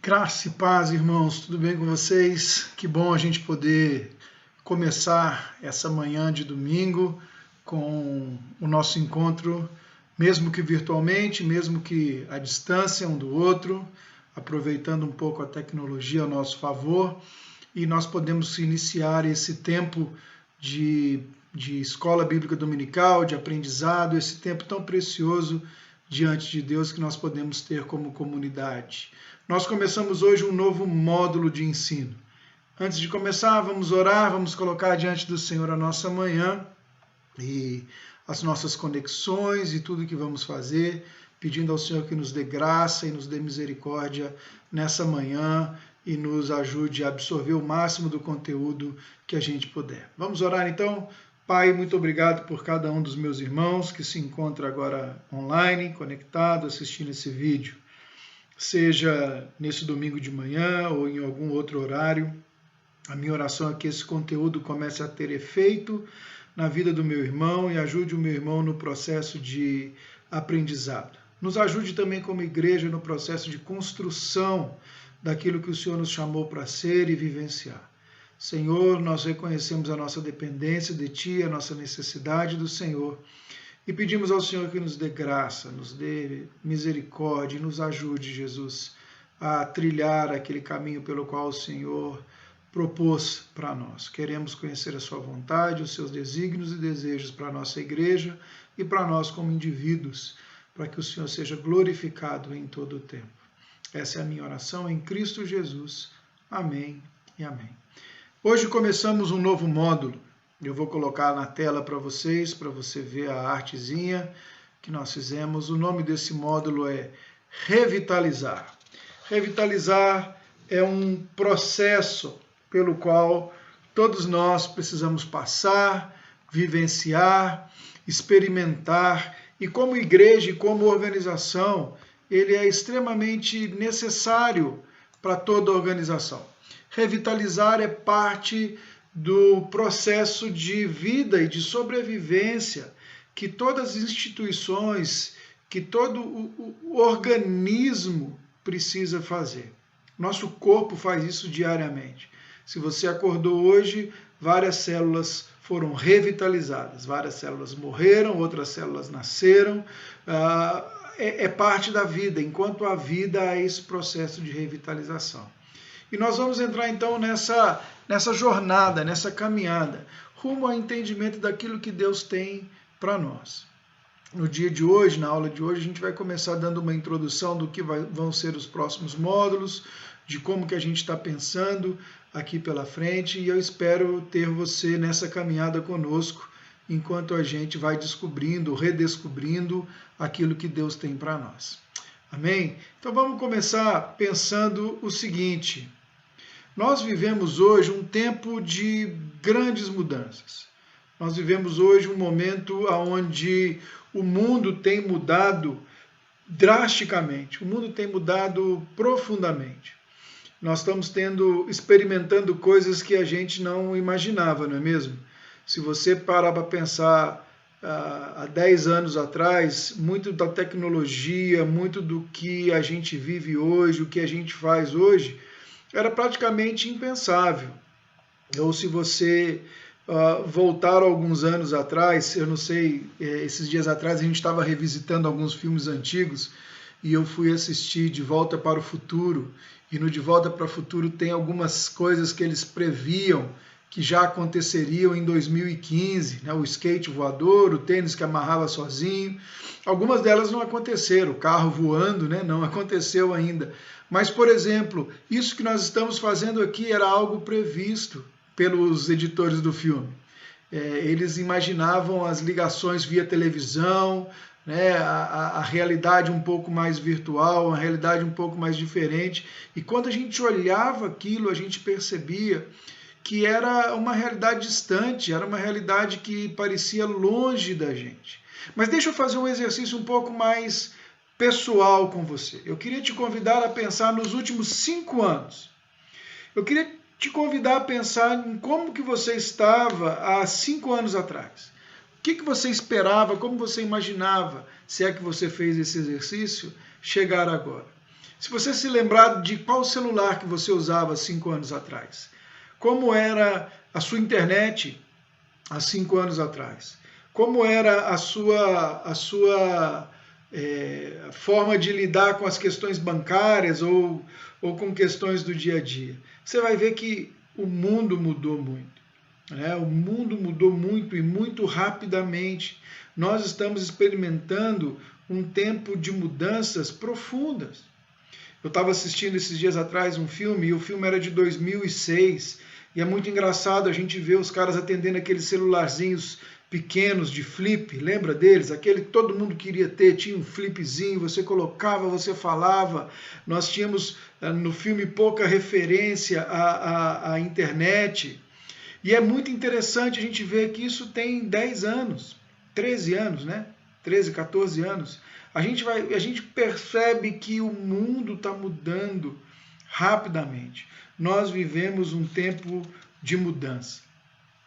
Graça e paz, irmãos, tudo bem com vocês? Que bom a gente poder começar essa manhã de domingo com o nosso encontro, mesmo que virtualmente, mesmo que à distância um do outro, aproveitando um pouco a tecnologia a nosso favor, e nós podemos iniciar esse tempo de escola bíblica dominical, de aprendizado, esse tempo tão precioso diante de Deus que nós podemos ter como comunidade. Nós começamos hoje um novo módulo de ensino. Antes de começar, vamos orar, vamos colocar diante do Senhor a nossa manhã e as nossas conexões e tudo que vamos fazer, pedindo ao Senhor que nos dê graça e nos dê misericórdia nessa manhã e nos ajude a absorver o máximo do conteúdo que a gente puder. Vamos orar então? Pai, muito obrigado por cada um dos meus irmãos que se encontra agora online, conectado, assistindo esse vídeo. Seja nesse domingo de manhã ou em algum outro horário, a minha oração é que esse conteúdo comece a ter efeito na vida do meu irmão e ajude o meu irmão no processo de aprendizado. Nos ajude também como igreja no processo de construção daquilo que o Senhor nos chamou para ser e vivenciar. Senhor, nós reconhecemos a nossa dependência de Ti, a nossa necessidade do Senhor, e pedimos ao Senhor que nos dê graça, nos dê misericórdia e nos ajude, Jesus, a trilhar aquele caminho pelo qual o Senhor propôs para nós. Queremos conhecer a Sua vontade, os Seus desígnios e desejos para a nossa igreja e para nós como indivíduos, para que o Senhor seja glorificado em todo o tempo. Essa é a minha oração em Cristo Jesus. Amém e amém. Hoje começamos um novo módulo. Eu vou colocar na tela para você ver a artezinha que nós fizemos. O nome desse módulo é Revitalizar. Revitalizar é um processo pelo qual todos nós precisamos passar, vivenciar, experimentar, e como igreja e como organização, ele é extremamente necessário para toda organização. Revitalizar é parte do processo de vida e de sobrevivência que todas as instituições, que todo o organismo precisa fazer. Nosso corpo faz isso diariamente. Se você acordou hoje, várias células foram revitalizadas, várias células morreram, outras células nasceram. É parte da vida. Enquanto há vida, há esse processo de revitalização. E nós vamos entrar então nessa jornada, nessa caminhada, rumo ao entendimento daquilo que Deus tem para nós. No dia de hoje, na aula de hoje, a gente vai começar dando uma introdução do que vão ser os próximos módulos, de como que a gente está pensando aqui pela frente, e eu espero ter você nessa caminhada conosco, enquanto a gente vai descobrindo, redescobrindo aquilo que Deus tem para nós. Amém? Então vamos começar pensando o seguinte: nós vivemos hoje um tempo de grandes mudanças. Nós vivemos hoje um momento onde o mundo tem mudado drasticamente, o mundo tem mudado profundamente. Nós estamos experimentando coisas que a gente não imaginava, não é mesmo? Se você parar para pensar há 10 anos atrás, muito da tecnologia, muito do que a gente vive hoje, o que a gente faz hoje, era praticamente impensável. Ou se você voltar alguns anos atrás, eu não sei, esses dias atrás a gente estava revisitando alguns filmes antigos e eu fui assistir De Volta para o Futuro, e no De Volta para o Futuro tem algumas coisas que eles previam que já aconteceriam em 2015, né? O skate voador, o tênis que amarrava sozinho. Algumas delas não aconteceram, o carro voando, né? Não aconteceu ainda. Mas, por exemplo, isso que nós estamos fazendo aqui era algo previsto pelos editores do filme. Eles imaginavam as ligações via televisão, né? A realidade um pouco mais virtual, uma realidade um pouco mais diferente. E quando a gente olhava aquilo, a gente percebia que era uma realidade distante, era uma realidade que parecia longe da gente. Mas deixa eu fazer um exercício um pouco mais pessoal com você. Eu queria te convidar a pensar nos últimos 5 anos. Eu queria te convidar a pensar em como que você estava há 5 anos atrás. O que você esperava, como você imaginava, se é que você fez esse exercício, chegar agora. Se você se lembrar de qual celular que você usava há 5 anos atrás, como era a sua internet há 5 anos atrás, como era a sua forma de lidar com as questões bancárias ou com questões do dia a dia, você vai ver que o mundo mudou muito. O mundo mudou muito e muito rapidamente. Nós estamos experimentando um tempo de mudanças profundas. Eu estava assistindo esses dias atrás um filme, e o filme era de 2006, e é muito engraçado a gente ver os caras atendendo aqueles celularzinhos pequenos de flip, lembra deles? Aquele que todo mundo queria ter, tinha um flipzinho, você colocava, você falava. Nós tínhamos no filme pouca referência à internet, e é muito interessante a gente ver que isso tem 10 anos, 13 anos, né? 13, 14 anos. A gente percebe que o mundo está mudando rapidamente. Nós vivemos um tempo de mudança.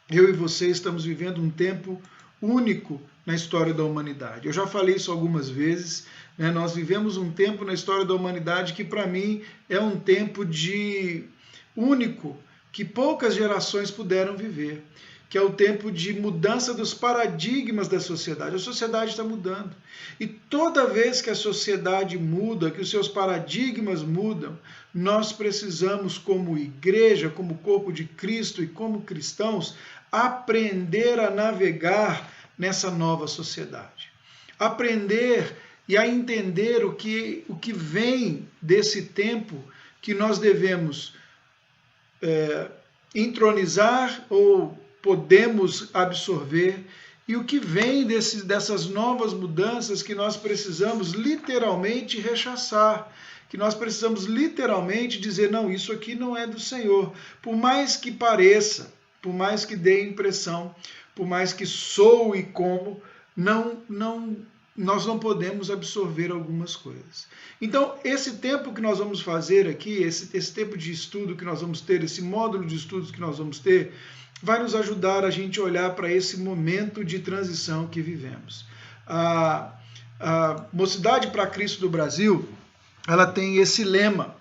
Eu e você estamos vivendo um tempo único na história da humanidade. Eu já falei isso algumas vezes, né? Nós vivemos um tempo na história da humanidade que, para mim, é um tempo único, que poucas gerações puderam viver, que é o tempo de mudança dos paradigmas da sociedade. A sociedade está mudando. E toda vez que a sociedade muda, que os seus paradigmas mudam, nós precisamos, como igreja, como corpo de Cristo e como cristãos, aprender a navegar nessa nova sociedade. Aprender e a entender o que vem desse tempo que nós devemos entronizar ou podemos absorver, e o que vem dessas novas mudanças que nós precisamos literalmente rechaçar, que nós precisamos literalmente dizer, não, isso aqui não é do Senhor, por mais que pareça, por mais que dê impressão, por mais que soe como, nós não podemos absorver algumas coisas. Então, esse tempo que nós vamos fazer aqui, esse tempo de estudo que nós vamos ter, esse módulo de estudos que nós vamos ter, vai nos ajudar a gente olhar para esse momento de transição que vivemos. A Mocidade para Cristo do Brasil, ela tem esse lema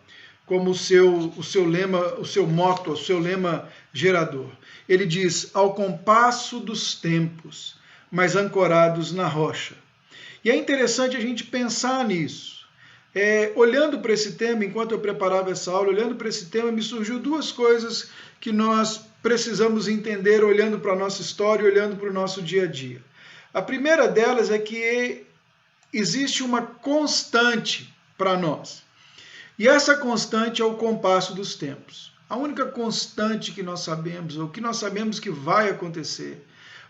como o seu lema, o seu motto, o seu lema gerador. Ele diz, ao compasso dos tempos, mas ancorados na rocha. E é interessante a gente pensar nisso. Olhando para esse tema, enquanto eu preparava essa aula, olhando para esse tema, me surgiu duas coisas que nós precisamos entender olhando para a nossa história, olhando para o nosso dia a dia. A primeira delas é que existe uma constante para nós. E essa constante é o compasso dos tempos. A única constante que nós sabemos, ou que nós sabemos que vai acontecer,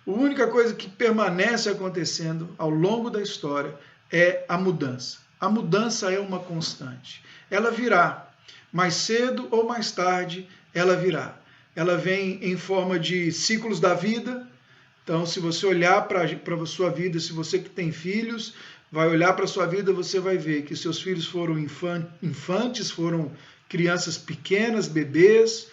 a única coisa que permanece acontecendo ao longo da história é a mudança. A mudança é uma constante. Ela virá. Mais cedo ou mais tarde, ela virá. Ela vem em forma de ciclos da vida. Então, se você olhar para a sua vida, se você que tem filhos, vai olhar para a sua vida, você vai ver que seus filhos foram infantes, foram crianças pequenas, bebês,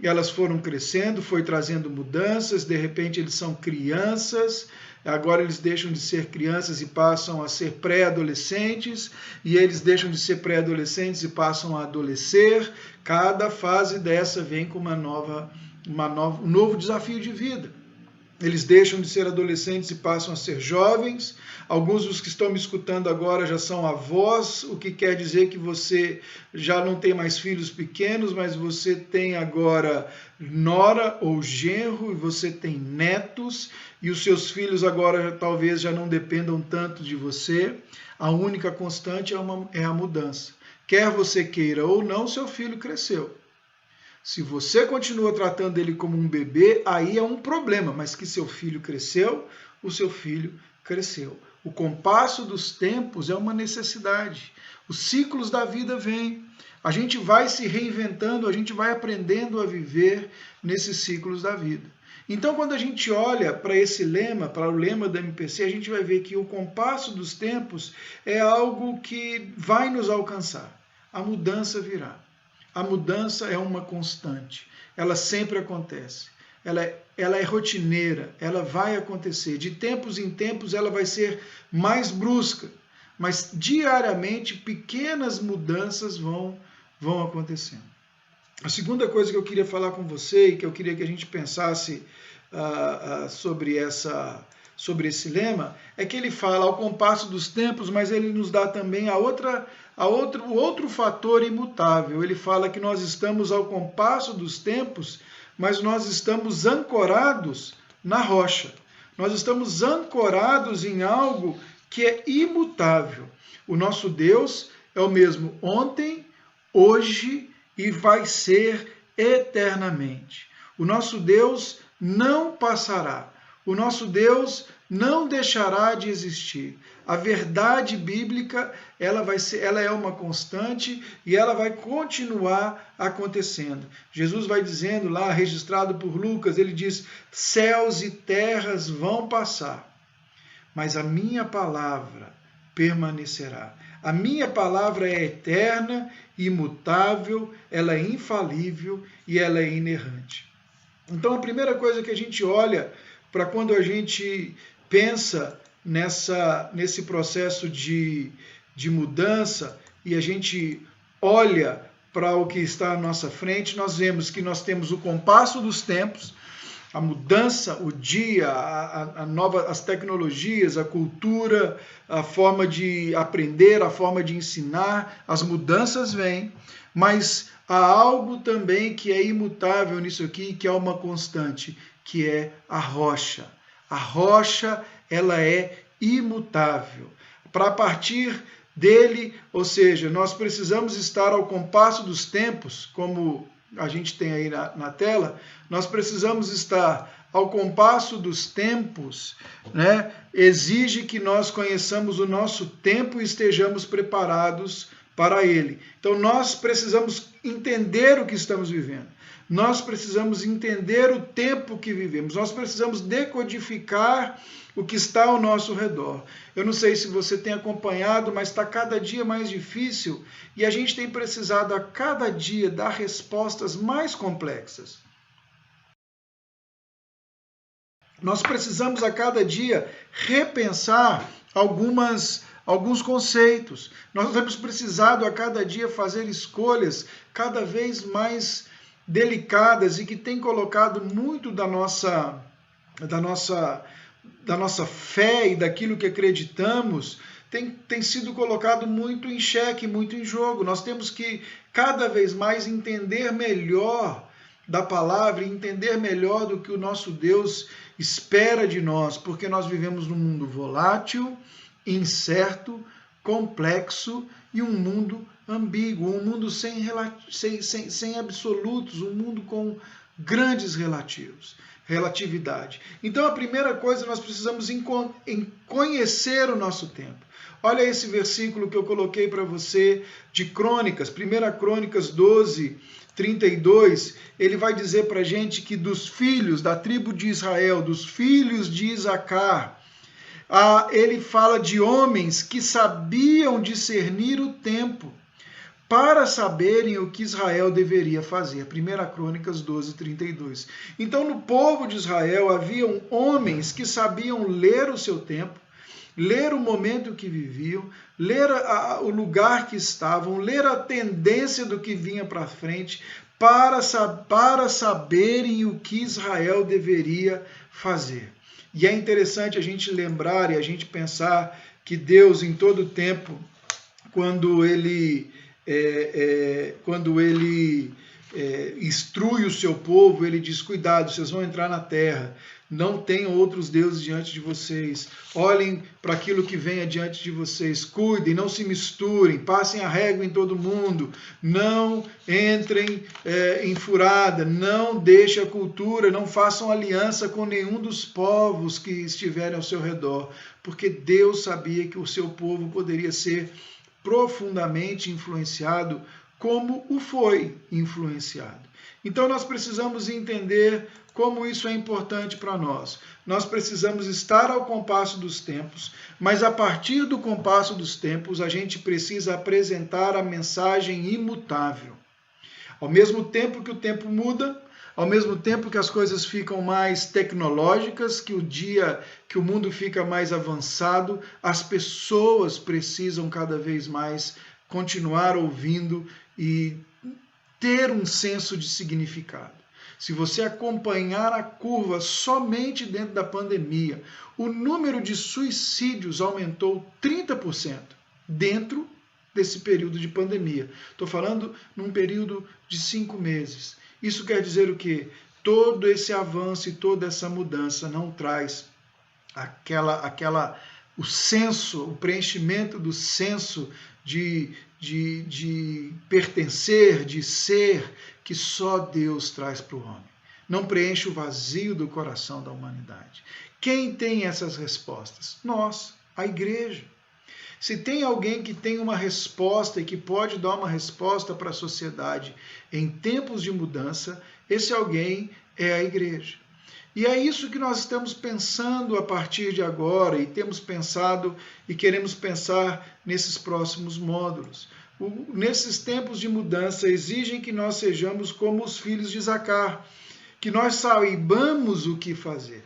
elas foram crescendo, foi trazendo mudanças, de repente eles são crianças, agora eles deixam de ser crianças e passam a ser pré-adolescentes, e eles deixam de ser pré-adolescentes e passam a adolescer. Cada fase dessa vem com um novo desafio de vida. Eles deixam de ser adolescentes e passam a ser jovens. Alguns dos que estão me escutando agora já são avós, o que quer dizer que você já não tem mais filhos pequenos, mas você tem agora nora ou genro, e você tem netos, e os seus filhos agora talvez já não dependam tanto de você. A única constante é a mudança. Quer você queira ou não, seu filho cresceu. Se você continua tratando ele como um bebê, aí é um problema, mas que seu filho cresceu, o seu filho cresceu. O compasso dos tempos é uma necessidade. Os ciclos da vida vêm. A gente vai se reinventando, a gente vai aprendendo a viver nesses ciclos da vida. Então, quando a gente olha para esse lema, para o lema da MPC, a gente vai ver que o compasso dos tempos é algo que vai nos alcançar. A mudança virá. A mudança é uma constante, ela sempre acontece, ela é rotineira, ela vai acontecer, de tempos em tempos ela vai ser mais brusca, mas diariamente pequenas mudanças vão acontecendo. A segunda coisa que eu queria falar com você e que eu queria que a gente pensasse sobre esse lema é que ele fala ao compasso dos tempos, mas ele nos dá também o outro fator imutável. Ele fala que nós estamos ao compasso dos tempos, mas nós estamos ancorados na rocha. Nós estamos ancorados em algo que é imutável. O nosso Deus é o mesmo ontem, hoje e vai ser eternamente. O nosso Deus não passará. O nosso Deus não deixará de existir. A verdade bíblica, ela é uma constante e ela vai continuar acontecendo. Jesus vai dizendo lá, registrado por Lucas, ele diz: céus e terras vão passar, mas a minha palavra permanecerá. A minha palavra é eterna, imutável, ela é infalível e ela é inerrante. Então a primeira coisa que a gente olha para quando a gente pensa nesse processo de mudança e a gente olha para o que está à nossa frente, nós vemos que nós temos o compasso dos tempos, a mudança, o dia, as tecnologias, a cultura, a forma de aprender, a forma de ensinar, as mudanças vêm, mas há algo também que é imutável nisso aqui, que é uma constante, que é a rocha. A rocha, ela é imutável. Para partir dele, ou seja, nós precisamos estar ao compasso dos tempos, como a gente tem aí na tela, nós precisamos estar ao compasso dos tempos, né? Exige que nós conheçamos o nosso tempo e estejamos preparados para ele. Então nós precisamos entender o que estamos vivendo. Nós precisamos entender o tempo que vivemos. Nós precisamos decodificar o que está ao nosso redor. Eu não sei se você tem acompanhado, mas está cada dia mais difícil e a gente tem precisado a cada dia dar respostas mais complexas. Nós precisamos a cada dia repensar alguns conceitos. Nós temos precisado a cada dia fazer escolhas cada vez mais delicadas e que tem colocado muito da nossa fé e daquilo que acreditamos tem sido colocado muito em xeque, muito em jogo. Nós temos que cada vez mais entender melhor da palavra e entender melhor do que o nosso Deus espera de nós, porque nós vivemos num mundo volátil, incerto, complexo e um mundo ambíguo, um mundo sem absolutos, um mundo com grandes relatividade. Então a primeira coisa, nós precisamos conhecer o nosso tempo. Olha esse versículo que eu coloquei para você de Crônicas, 1 Crônicas 12, 32, ele vai dizer para a gente que dos filhos da tribo de Israel, dos filhos de Isacar, ele fala de homens que sabiam discernir o tempo para saberem o que Israel deveria fazer. 1 Crônicas 12, 32. Então, no povo de Israel, haviam homens que sabiam ler o seu tempo, ler o momento que viviam, ler o lugar que estavam, ler a tendência do que vinha para frente, para saberem o que Israel deveria fazer. E é interessante a gente lembrar e a gente pensar que Deus, em todo tempo, quando ele instrui o seu povo, ele diz: cuidado, vocês vão entrar na terra, não tenham outros deuses diante de vocês, olhem para aquilo que vem adiante de vocês, cuidem, não se misturem, passem a régua em todo mundo, não entrem em furada, não deixem a cultura, não façam aliança com nenhum dos povos que estiverem ao seu redor, porque Deus sabia que o seu povo poderia ser profundamente influenciado como o foi influenciado. Então nós precisamos entender como isso é importante para nós. Nós precisamos estar ao compasso dos tempos, mas a partir do compasso dos tempos a gente precisa apresentar a mensagem imutável. Ao mesmo tempo que o tempo muda, Ao mesmo tempo que as coisas ficam mais tecnológicas, que o mundo fica mais avançado, as pessoas precisam cada vez mais continuar ouvindo e ter um senso de significado. Se você acompanhar a curva somente dentro da pandemia, o número de suicídios aumentou 30% dentro desse período de pandemia. Estou falando num período de 5 meses. Isso quer dizer o quê? Todo esse avanço e toda essa mudança não traz o senso, o preenchimento do senso de pertencer, de ser, que só Deus traz para o homem. Não preenche o vazio do coração da humanidade. Quem tem essas respostas? Nós, a igreja. Se tem alguém que tem uma resposta e que pode dar uma resposta para a sociedade em tempos de mudança, esse alguém é a igreja. E é isso que nós estamos pensando a partir de agora, e temos pensado e queremos pensar nesses próximos módulos. Nesses tempos de mudança, exigem que nós sejamos como os filhos de Zacar, que nós saibamos o que fazer.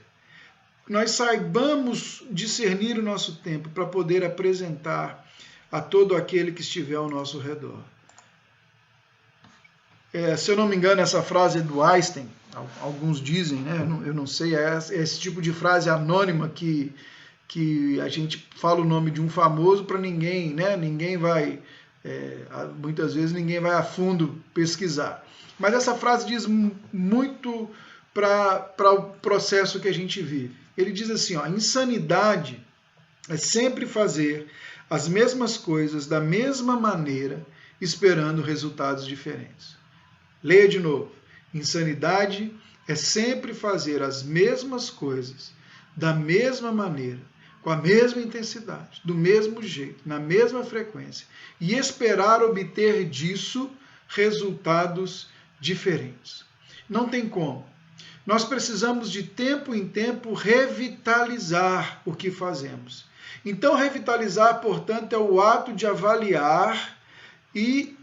Nós saibamos discernir o nosso tempo para poder apresentar a todo aquele que estiver ao nosso redor. Se eu não me engano, essa frase é do Einstein, alguns dizem, né? Eu não sei, é esse tipo de frase anônima que a gente fala o nome de um famoso para ninguém, né? Ninguém vai, muitas vezes ninguém vai a fundo pesquisar. Mas essa frase diz muito para o processo que a gente vive. Ele diz assim, insanidade é sempre fazer as mesmas coisas da mesma maneira, esperando resultados diferentes. Leia de novo. Insanidade é sempre fazer as mesmas coisas da mesma maneira, com a mesma intensidade, do mesmo jeito, na mesma frequência, e esperar obter disso resultados diferentes. Não tem como. Nós precisamos de tempo em tempo revitalizar o que fazemos. Então, revitalizar, portanto, é o ato de avaliar e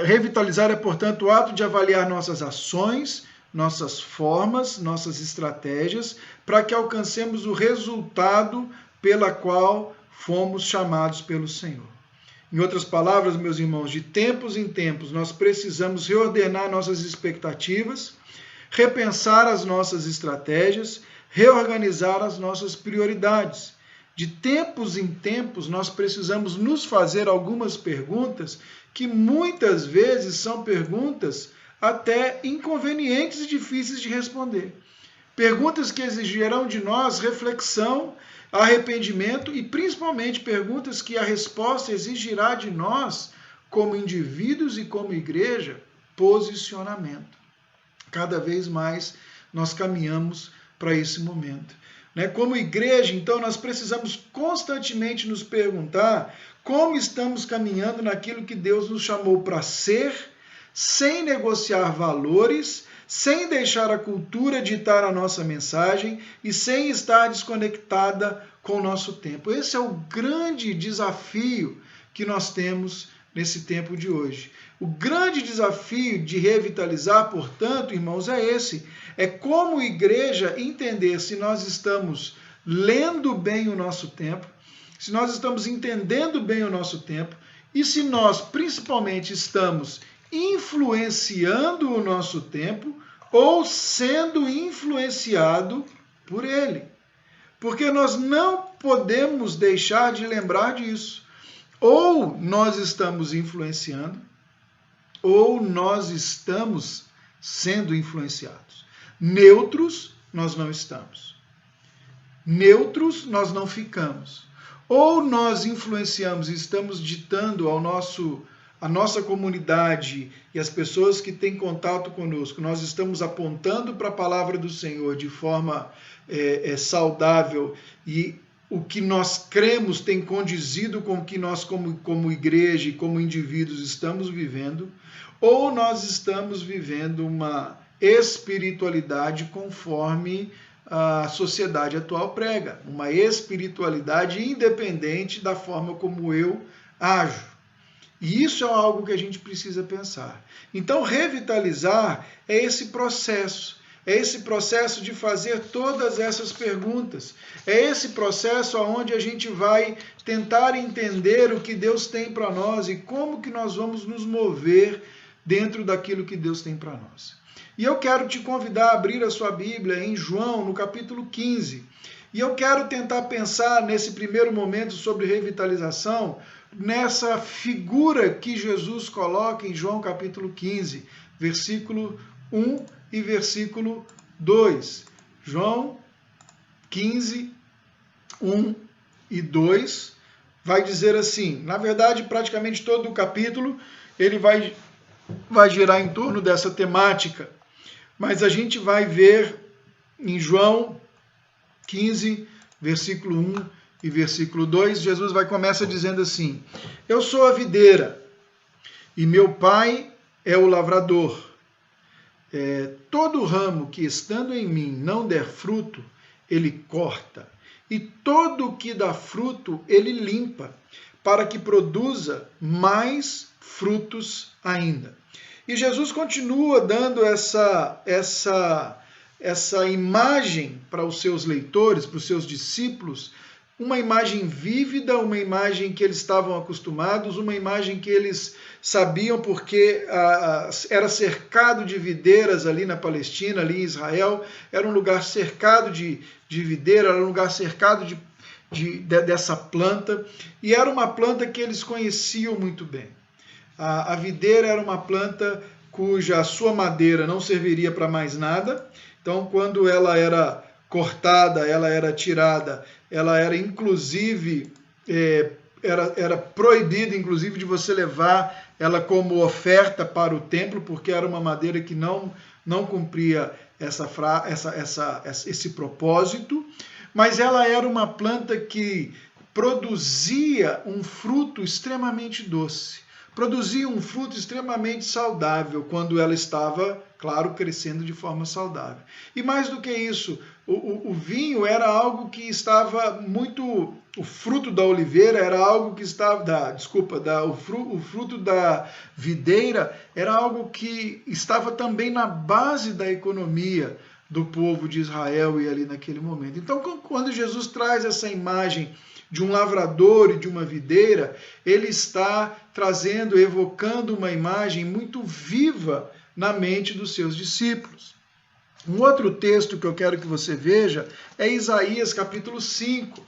revitalizar é, portanto, o ato de avaliar nossas ações, nossas formas, nossas estratégias, para que alcancemos o resultado pela qual fomos chamados pelo Senhor. Em outras palavras, meus irmãos, de tempos em tempos, nós precisamos reordenar nossas expectativas, repensar as nossas estratégias, reorganizar as nossas prioridades. De tempos em tempos, nós precisamos nos fazer algumas perguntas que muitas vezes são perguntas até inconvenientes e difíceis de responder. Perguntas que exigirão de nós reflexão, arrependimento e principalmente perguntas que a resposta exigirá de nós, como indivíduos e como igreja, posicionamento. Cada vez mais nós caminhamos para esse momento. Como igreja, então, nós precisamos constantemente nos perguntar como estamos caminhando naquilo que Deus nos chamou para ser, sem negociar valores, sem deixar a cultura ditar a nossa mensagem e sem estar desconectada com o nosso tempo. Esse é o grande desafio que nós temos nesse tempo de hoje. O grande desafio de revitalizar, portanto, irmãos, é esse. É como igreja entender se nós estamos lendo bem o nosso tempo, se nós estamos entendendo bem o nosso tempo e se nós, principalmente, estamos influenciando o nosso tempo ou sendo influenciado por ele. Porque nós não podemos deixar de lembrar disso. Ou nós estamos influenciando, ou nós estamos sendo influenciados. Neutros, nós não estamos. Neutros, nós não ficamos. Ou nós influenciamos e estamos ditando a nossa comunidade e as pessoas que têm contato conosco, nós estamos apontando para a palavra do Senhor de forma saudável e o que nós cremos tem condizido com o que nós, como igreja e como indivíduos, estamos vivendo, ou nós estamos vivendo uma espiritualidade conforme a sociedade atual prega, uma espiritualidade independente da forma como eu ajo. E isso é algo que a gente precisa pensar. Então, revitalizar é esse processo. É esse processo de fazer todas essas perguntas. É esse processo onde a gente vai tentar entender o que Deus tem para nós e como que nós vamos nos mover dentro daquilo que Deus tem para nós. E eu quero te convidar a abrir a sua Bíblia em João, no capítulo 15. E eu quero tentar pensar nesse primeiro momento sobre revitalização, nessa figura que Jesus coloca em João capítulo 15, versículo 1 e versículo 2. João 15, 1 e 2 vai dizer assim, na verdade praticamente todo o capítulo ele vai girar em torno dessa temática, mas a gente vai ver em João 15, versículo 1 e versículo 2, Jesus começa dizendo assim, eu sou a videira e meu pai é o lavrador. Todo ramo que estando em mim não der fruto, ele corta, e todo o que dá fruto, ele limpa, para que produza mais frutos ainda. E Jesus continua dando essa imagem para os seus leitores, para os seus discípulos, uma imagem vívida, uma imagem que eles estavam acostumados, uma imagem que eles sabiam porque era cercado de videiras ali na Palestina, ali em Israel, era um lugar cercado de videira, era um lugar cercado dessa planta, e era uma planta que eles conheciam muito bem. A videira era uma planta cuja sua madeira não serviria para mais nada, então quando ela era cortada, ela era tirada, ela era inclusive, era proibido inclusive de você levar ela como oferta para o templo, porque era uma madeira que não cumpria esse propósito, mas ela era uma planta que produzia um fruto extremamente doce, produzia um fruto extremamente saudável quando ela estava, claro, crescendo de forma saudável. E mais do que isso, o vinho era algo que estava muito... O fruto da oliveira era algo que estava... o fruto da videira era algo que estava também na base da economia do povo de Israel e ali naquele momento. Então, quando Jesus traz essa imagem de um lavrador e de uma videira, ele está trazendo, evocando uma imagem muito viva na mente dos seus discípulos. Um outro texto que eu quero que você veja é Isaías capítulo 5.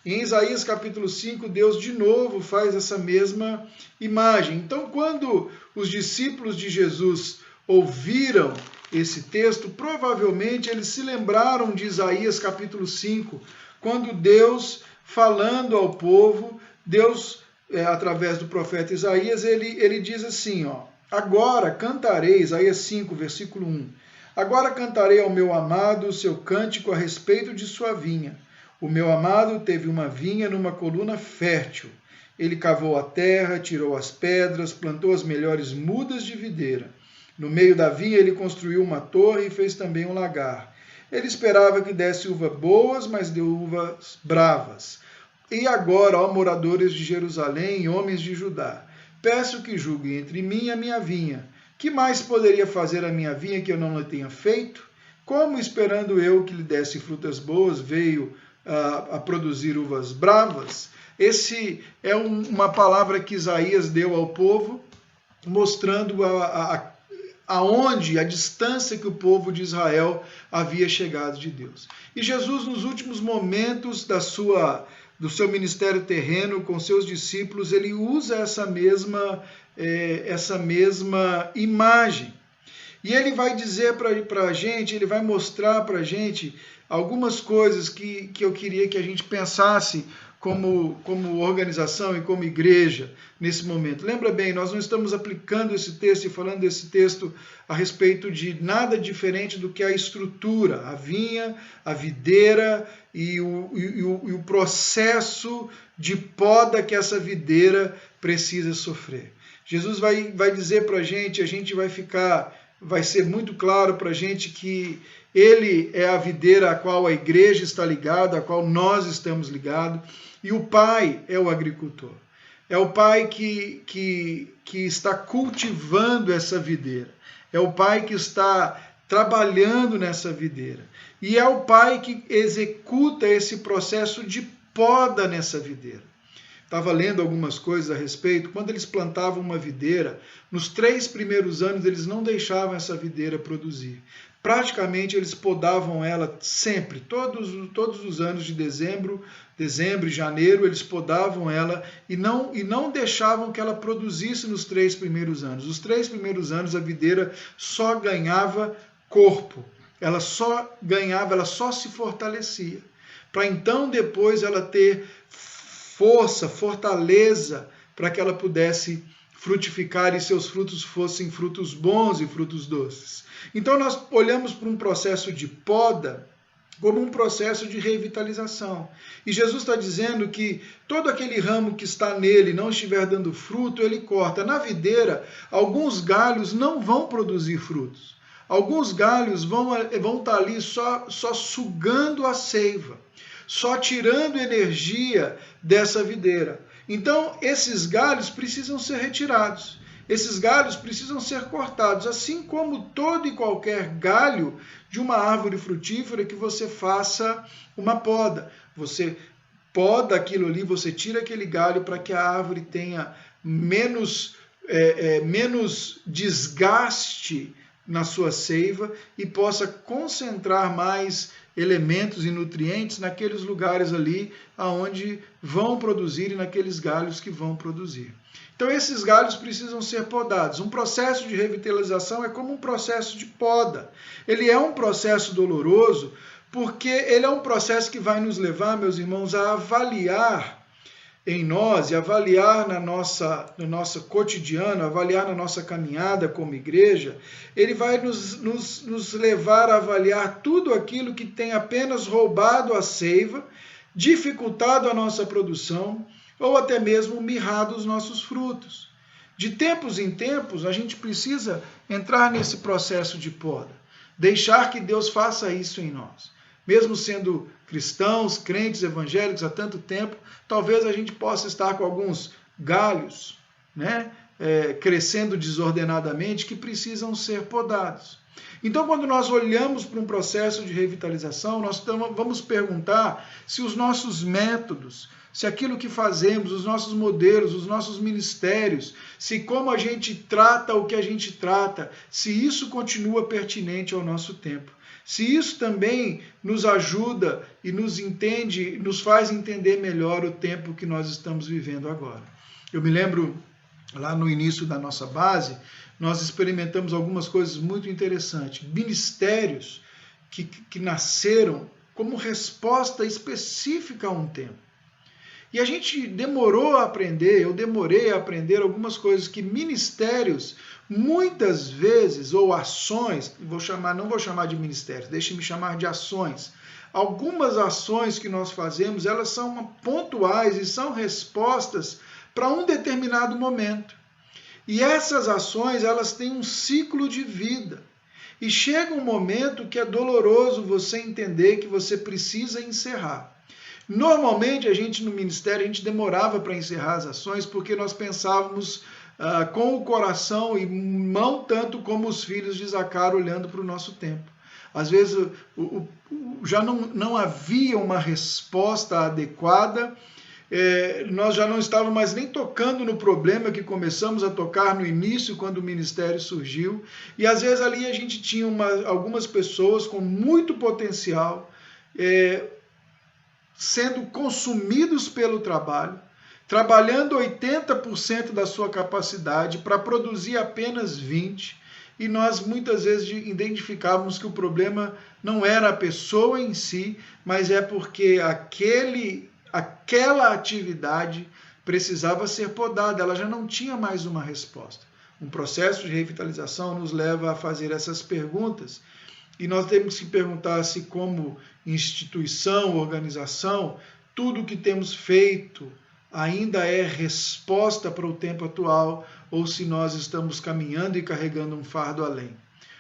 Em Isaías capítulo 5, Deus de novo faz essa mesma imagem. Então, quando os discípulos de Jesus ouviram esse texto, provavelmente eles se lembraram de Isaías capítulo 5, quando Deus, falando ao povo, Deus, através do profeta Isaías, ele diz assim, agora cantarei, Isaías 5, versículo 1, agora cantarei ao meu amado o seu cântico a respeito de sua vinha. O meu amado teve uma vinha numa coluna fértil. Ele cavou a terra, tirou as pedras, plantou as melhores mudas de videira. No meio da vinha ele construiu uma torre e fez também um lagar. Ele esperava que desse uvas boas, mas deu uvas bravas. E agora, ó moradores de Jerusalém e homens de Judá, peço que julguem entre mim e a minha vinha. Que mais poderia fazer a minha vinha que eu não lhe tenha feito? Como, esperando eu que lhe desse frutas boas, veio a produzir uvas bravas? Esse é uma palavra que Isaías deu ao povo, mostrando aonde, a distância que o povo de Israel havia chegado de Deus. E Jesus, nos últimos momentos do seu ministério terreno com seus discípulos, ele usa essa mesma imagem. E ele vai dizer para a gente, ele vai mostrar para a gente algumas coisas que eu queria que a gente pensasse como organização e como igreja nesse momento. Lembra bem, nós não estamos aplicando esse texto e falando desse texto a respeito de nada diferente do que a estrutura, a vinha, a videira e o processo de poda que essa videira precisa sofrer. Jesus vai dizer para a gente vai ser muito claro para a gente que ele é a videira a qual a igreja está ligada, a qual nós estamos ligados, e o Pai é o agricultor. é o pai que está cultivando essa videira, é o pai que está trabalhando nessa videira, e é o pai que executa esse processo de poda nessa videira. Estava lendo algumas coisas a respeito. Quando eles plantavam uma videira, nos 3 primeiros anos eles não deixavam essa videira produzir. Praticamente eles podavam ela sempre, todos os anos de dezembro e janeiro, eles podavam ela e não deixavam que ela produzisse nos 3 primeiros anos. Os 3 primeiros anos a videira só ganhava corpo, ela só se fortalecia, para então depois ela ter força, fortaleza, para que ela pudesse frutificar e seus frutos fossem frutos bons e frutos doces. Então nós olhamos para um processo de poda como um processo de revitalização. E Jesus está dizendo que todo aquele ramo que está nele não estiver dando fruto, ele corta. Na videira, alguns galhos não vão produzir frutos. Alguns galhos vão estar ali só sugando a seiva, só tirando energia dessa videira. Então, esses galhos precisam ser retirados. Esses galhos precisam ser cortados, assim como todo e qualquer galho de uma árvore frutífera que você faça uma poda. Você poda aquilo ali, você tira aquele galho para que a árvore tenha menos desgaste na sua seiva e possa concentrar mais elementos e nutrientes naqueles lugares ali aonde vão produzir e naqueles galhos que vão produzir. Então esses galhos precisam ser podados. Um processo de revitalização é como um processo de poda. Ele é um processo doloroso porque ele é um processo que vai nos levar, meus irmãos, a avaliar em nós e avaliar no nosso cotidiano, avaliar na nossa caminhada como igreja. Ele vai nos levar a avaliar tudo aquilo que tem apenas roubado a seiva, dificultado a nossa produção, ou até mesmo mirrado os nossos frutos. De tempos em tempos, a gente precisa entrar nesse processo de poda, deixar que Deus faça isso em nós. Mesmo sendo cristãos, crentes, evangélicos há tanto tempo, talvez a gente possa estar com alguns galhos, crescendo desordenadamente, que precisam ser podados. Então, quando nós olhamos para um processo de revitalização, nós vamos perguntar se os nossos métodos, se aquilo que fazemos, os nossos modelos, os nossos ministérios, se como a gente trata o que a gente trata, se isso continua pertinente ao nosso tempo. Se isso também nos ajuda e nos faz entender melhor o tempo que nós estamos vivendo agora. Eu me lembro, lá no início da nossa base, nós experimentamos algumas coisas muito interessantes. Ministérios que nasceram como resposta específica a um tempo. E a gente demorou a aprender, eu demorei a aprender algumas coisas que ministérios, muitas vezes, ou ações, não vou chamar de ministérios, deixe-me chamar de ações. Algumas ações que nós fazemos, elas são pontuais e são respostas para um determinado momento. E essas ações, elas têm um ciclo de vida. E chega um momento que é doloroso você entender que você precisa encerrar. Normalmente, no ministério, a gente demorava para encerrar as ações porque nós pensávamos com o coração e não tanto como os filhos de Zacar olhando para o nosso tempo. Às vezes, já não havia uma resposta adequada, nós já não estávamos mais nem tocando no problema que começamos a tocar no início, quando o ministério surgiu, e às vezes ali a gente tinha algumas pessoas com muito potencial, sendo consumidos pelo trabalho, trabalhando 80% da sua capacidade para produzir apenas 20%, e nós muitas vezes identificávamos que o problema não era a pessoa em si, mas é porque aquela atividade precisava ser podada, ela já não tinha mais uma resposta. Um processo de revitalização nos leva a fazer essas perguntas, e nós temos que perguntar se, como instituição, organização, tudo o que temos feito ainda é resposta para o tempo atual, ou se nós estamos caminhando e carregando um fardo além.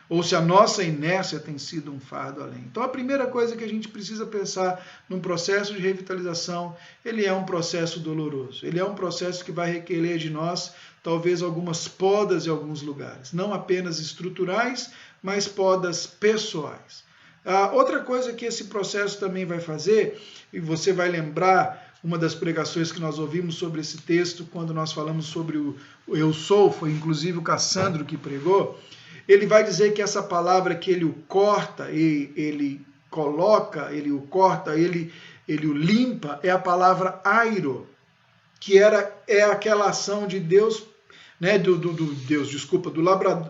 ou se a nossa inércia tem sido um fardo além. Então a primeira coisa que a gente precisa pensar num processo de revitalização, ele é um processo doloroso, ele é um processo que vai requerer de nós talvez algumas podas em alguns lugares, não apenas estruturais, mas podas pessoais. Outra coisa que esse processo também vai fazer, e você vai lembrar uma das pregações que nós ouvimos sobre esse texto, quando nós falamos sobre o Eu Sou, foi inclusive o Cassandro que pregou, ele vai dizer que essa palavra que ele o corta, ele coloca, ele o corta, ele o limpa, é a palavra airo, que é aquela ação de Deus, né, do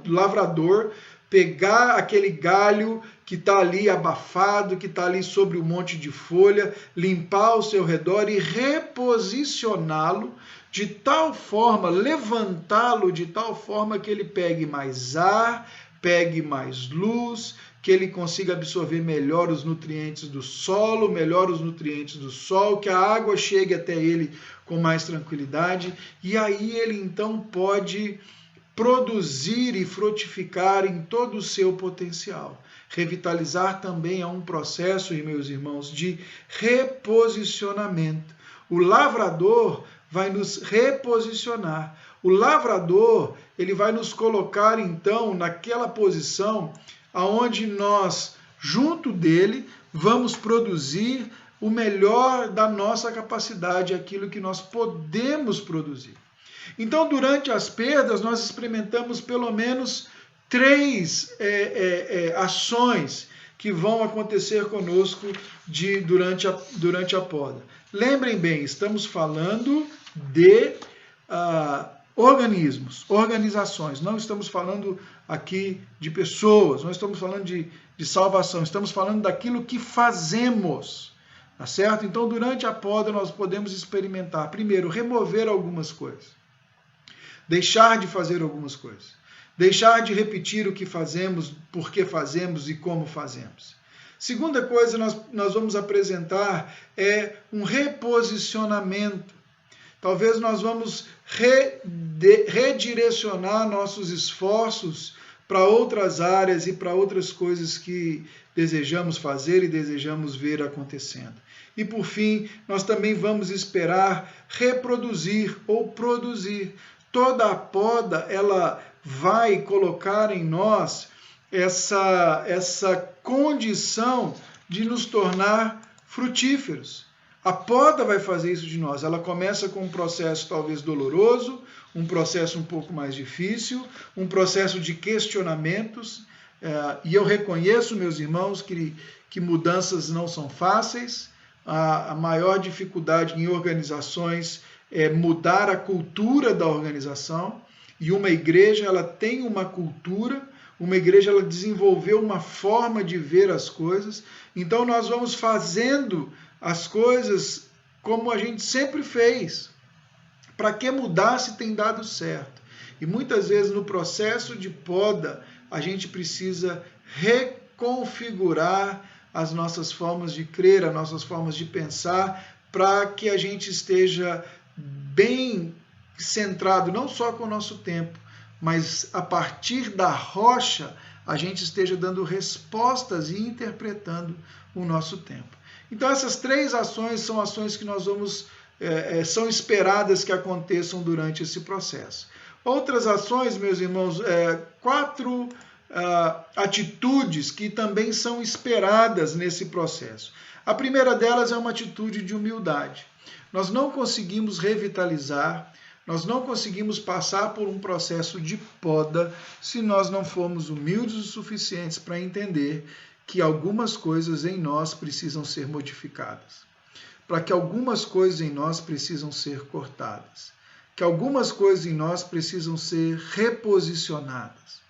lavrador, pegar aquele galho que está ali abafado, que está ali sobre um monte de folha, limpar ao seu redor e reposicioná-lo de tal forma, levantá-lo de tal forma que ele pegue mais ar, pegue mais luz, que ele consiga absorver melhor os nutrientes do solo, melhor os nutrientes do sol, que a água chegue até ele com mais tranquilidade, e aí ele então pode produzir e frutificar em todo o seu potencial. Revitalizar também é um processo, meus irmãos, de reposicionamento. O lavrador vai nos reposicionar. O lavrador, ele vai nos colocar então naquela posição aonde nós, junto dele, vamos produzir o melhor da nossa capacidade, aquilo que nós podemos produzir. Então, durante as perdas, nós experimentamos pelo menos 3 ações que vão acontecer conosco durante a poda. Lembrem bem, estamos falando de organismos, organizações, não estamos falando aqui de pessoas, não estamos falando de salvação, estamos falando daquilo que fazemos, tá certo? Então, durante a poda, nós podemos experimentar, primeiro, remover algumas coisas, deixar de fazer algumas coisas, deixar de repetir o que fazemos, por que fazemos e como fazemos. Segunda coisa, nós vamos apresentar é um reposicionamento. Talvez nós vamos redirecionar nossos esforços para outras áreas e para outras coisas que desejamos fazer e desejamos ver acontecendo. E por fim, nós também vamos esperar reproduzir ou produzir. Toda a poda, ela vai colocar em nós essa condição de nos tornar frutíferos. A poda vai fazer isso de nós. Ela começa com um processo talvez doloroso, um processo um pouco mais difícil, um processo de questionamentos. E eu reconheço, meus irmãos, que mudanças não são fáceis. A maior dificuldade em organizações é mudar a cultura da organização. E uma igreja, ela tem uma cultura, uma igreja, ela desenvolveu uma forma de ver as coisas. Então nós vamos fazendo as coisas como a gente sempre fez. Para que mudar se tem dado certo? E muitas vezes no processo de poda, a gente precisa reconfigurar as nossas formas de crer, as nossas formas de pensar, para que a gente esteja bem centrado, não só com o nosso tempo, mas a partir da rocha, a gente esteja dando respostas e interpretando o nosso tempo. Então essas 3 ações são ações que nós vamos, são esperadas que aconteçam durante esse processo. Outras ações, meus irmãos, 4 atitudes que também são esperadas nesse processo. A primeira delas é uma atitude de humildade. Nós não conseguimos revitalizar, nós não conseguimos passar por um processo de poda se nós não formos humildes o suficientes para entender que algumas coisas em nós precisam ser modificadas, para que algumas coisas em nós precisam ser cortadas, que algumas coisas em nós precisam ser reposicionadas.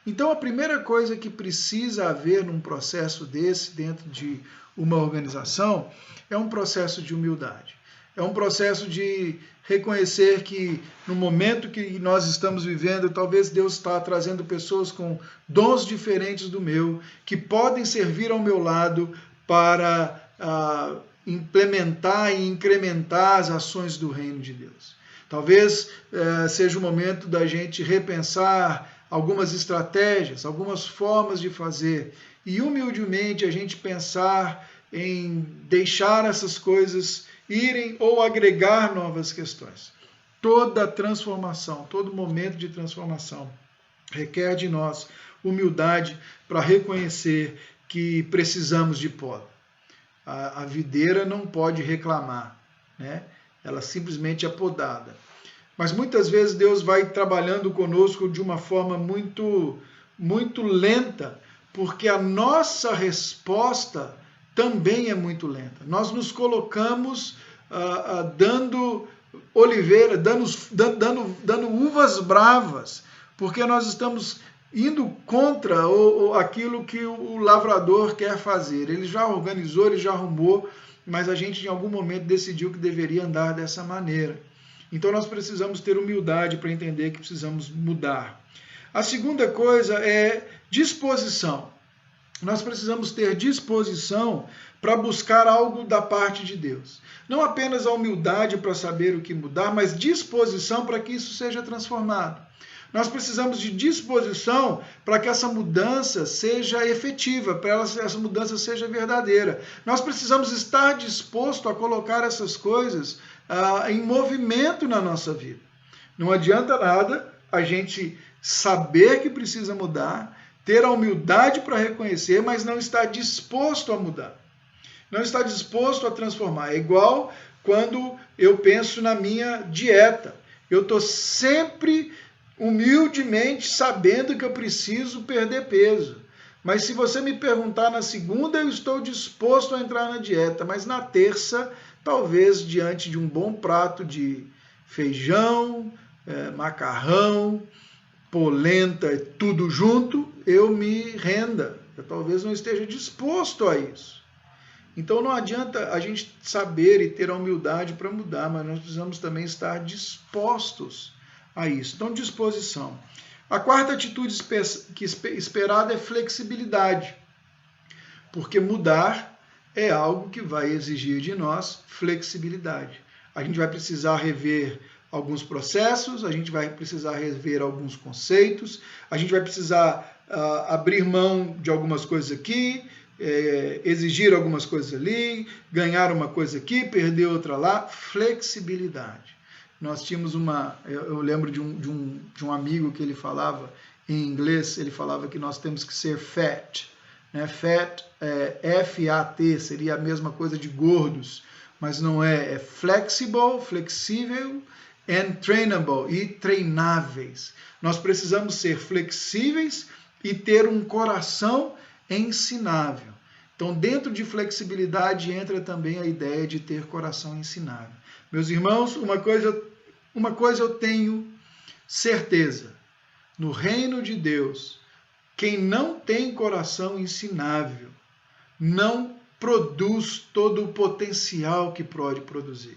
Então, a primeira coisa que precisa haver num processo desse, dentro de uma organização, é um processo de humildade. É um processo de reconhecer que no momento que nós estamos vivendo, talvez Deus está trazendo pessoas com dons diferentes do meu, que podem servir ao meu lado para implementar e incrementar as ações do reino de Deus. Talvez seja o momento da gente repensar algumas estratégias, algumas formas de fazer, e humildemente a gente pensar em deixar essas coisas irem ou agregar novas questões. Toda transformação, todo momento de transformação requer de nós humildade para reconhecer que precisamos de poda. A videira não pode reclamar, né? Ela simplesmente é podada. Mas muitas vezes Deus vai trabalhando conosco de uma forma muito, muito lenta, porque a nossa resposta também é muito lenta. Nós nos colocamos dando oliveira, dando uvas bravas, porque nós estamos indo contra aquilo que o lavrador quer fazer. Ele já organizou, ele já arrumou, mas a gente em algum momento decidiu que deveria andar dessa maneira. Então nós precisamos ter humildade para entender que precisamos mudar. A segunda coisa é disposição. Nós precisamos ter disposição para buscar algo da parte de Deus. Não apenas a humildade para saber o que mudar, mas disposição para que isso seja transformado. Nós precisamos de disposição para que essa mudança seja efetiva, para que essa mudança seja verdadeira. Nós precisamos estar disposto a colocar essas coisas em movimento na nossa vida. Não adianta nada a gente saber que precisa mudar, ter a humildade para reconhecer, mas não estar disposto a mudar. Não estar disposto a transformar. É igual quando eu penso na minha dieta. Eu estou sempre humildemente sabendo que eu preciso perder peso. Mas se você me perguntar na segunda, eu estou disposto a entrar na dieta. Mas na terça, talvez diante de um bom prato de feijão, macarrão, polenta, tudo junto, eu me renda. Eu talvez não esteja disposto a isso. Então não adianta a gente saber e ter a humildade para mudar, mas nós precisamos também estar dispostos a isso. Então, disposição. A quarta atitude esperada é flexibilidade, porque mudar é algo que vai exigir de nós flexibilidade. A gente vai precisar rever alguns processos, a gente vai precisar rever alguns conceitos, a gente vai precisar abrir mão de algumas coisas aqui, exigir algumas coisas ali, ganhar uma coisa aqui, perder outra lá. Flexibilidade. Nós tínhamos eu lembro de um amigo que ele falava em inglês, ele falava que nós temos que ser fat, né? Fat, F-A-T, seria a mesma coisa de gordos, mas não é flexible, flexível, and trainable, e treináveis. Nós precisamos ser flexíveis e ter um coração ensinável. Então, dentro de flexibilidade entra também a ideia de ter coração ensinável. Meus irmãos, uma coisa eu tenho certeza. No reino de Deus, quem não tem coração ensinável não produz todo o potencial que pode produzir.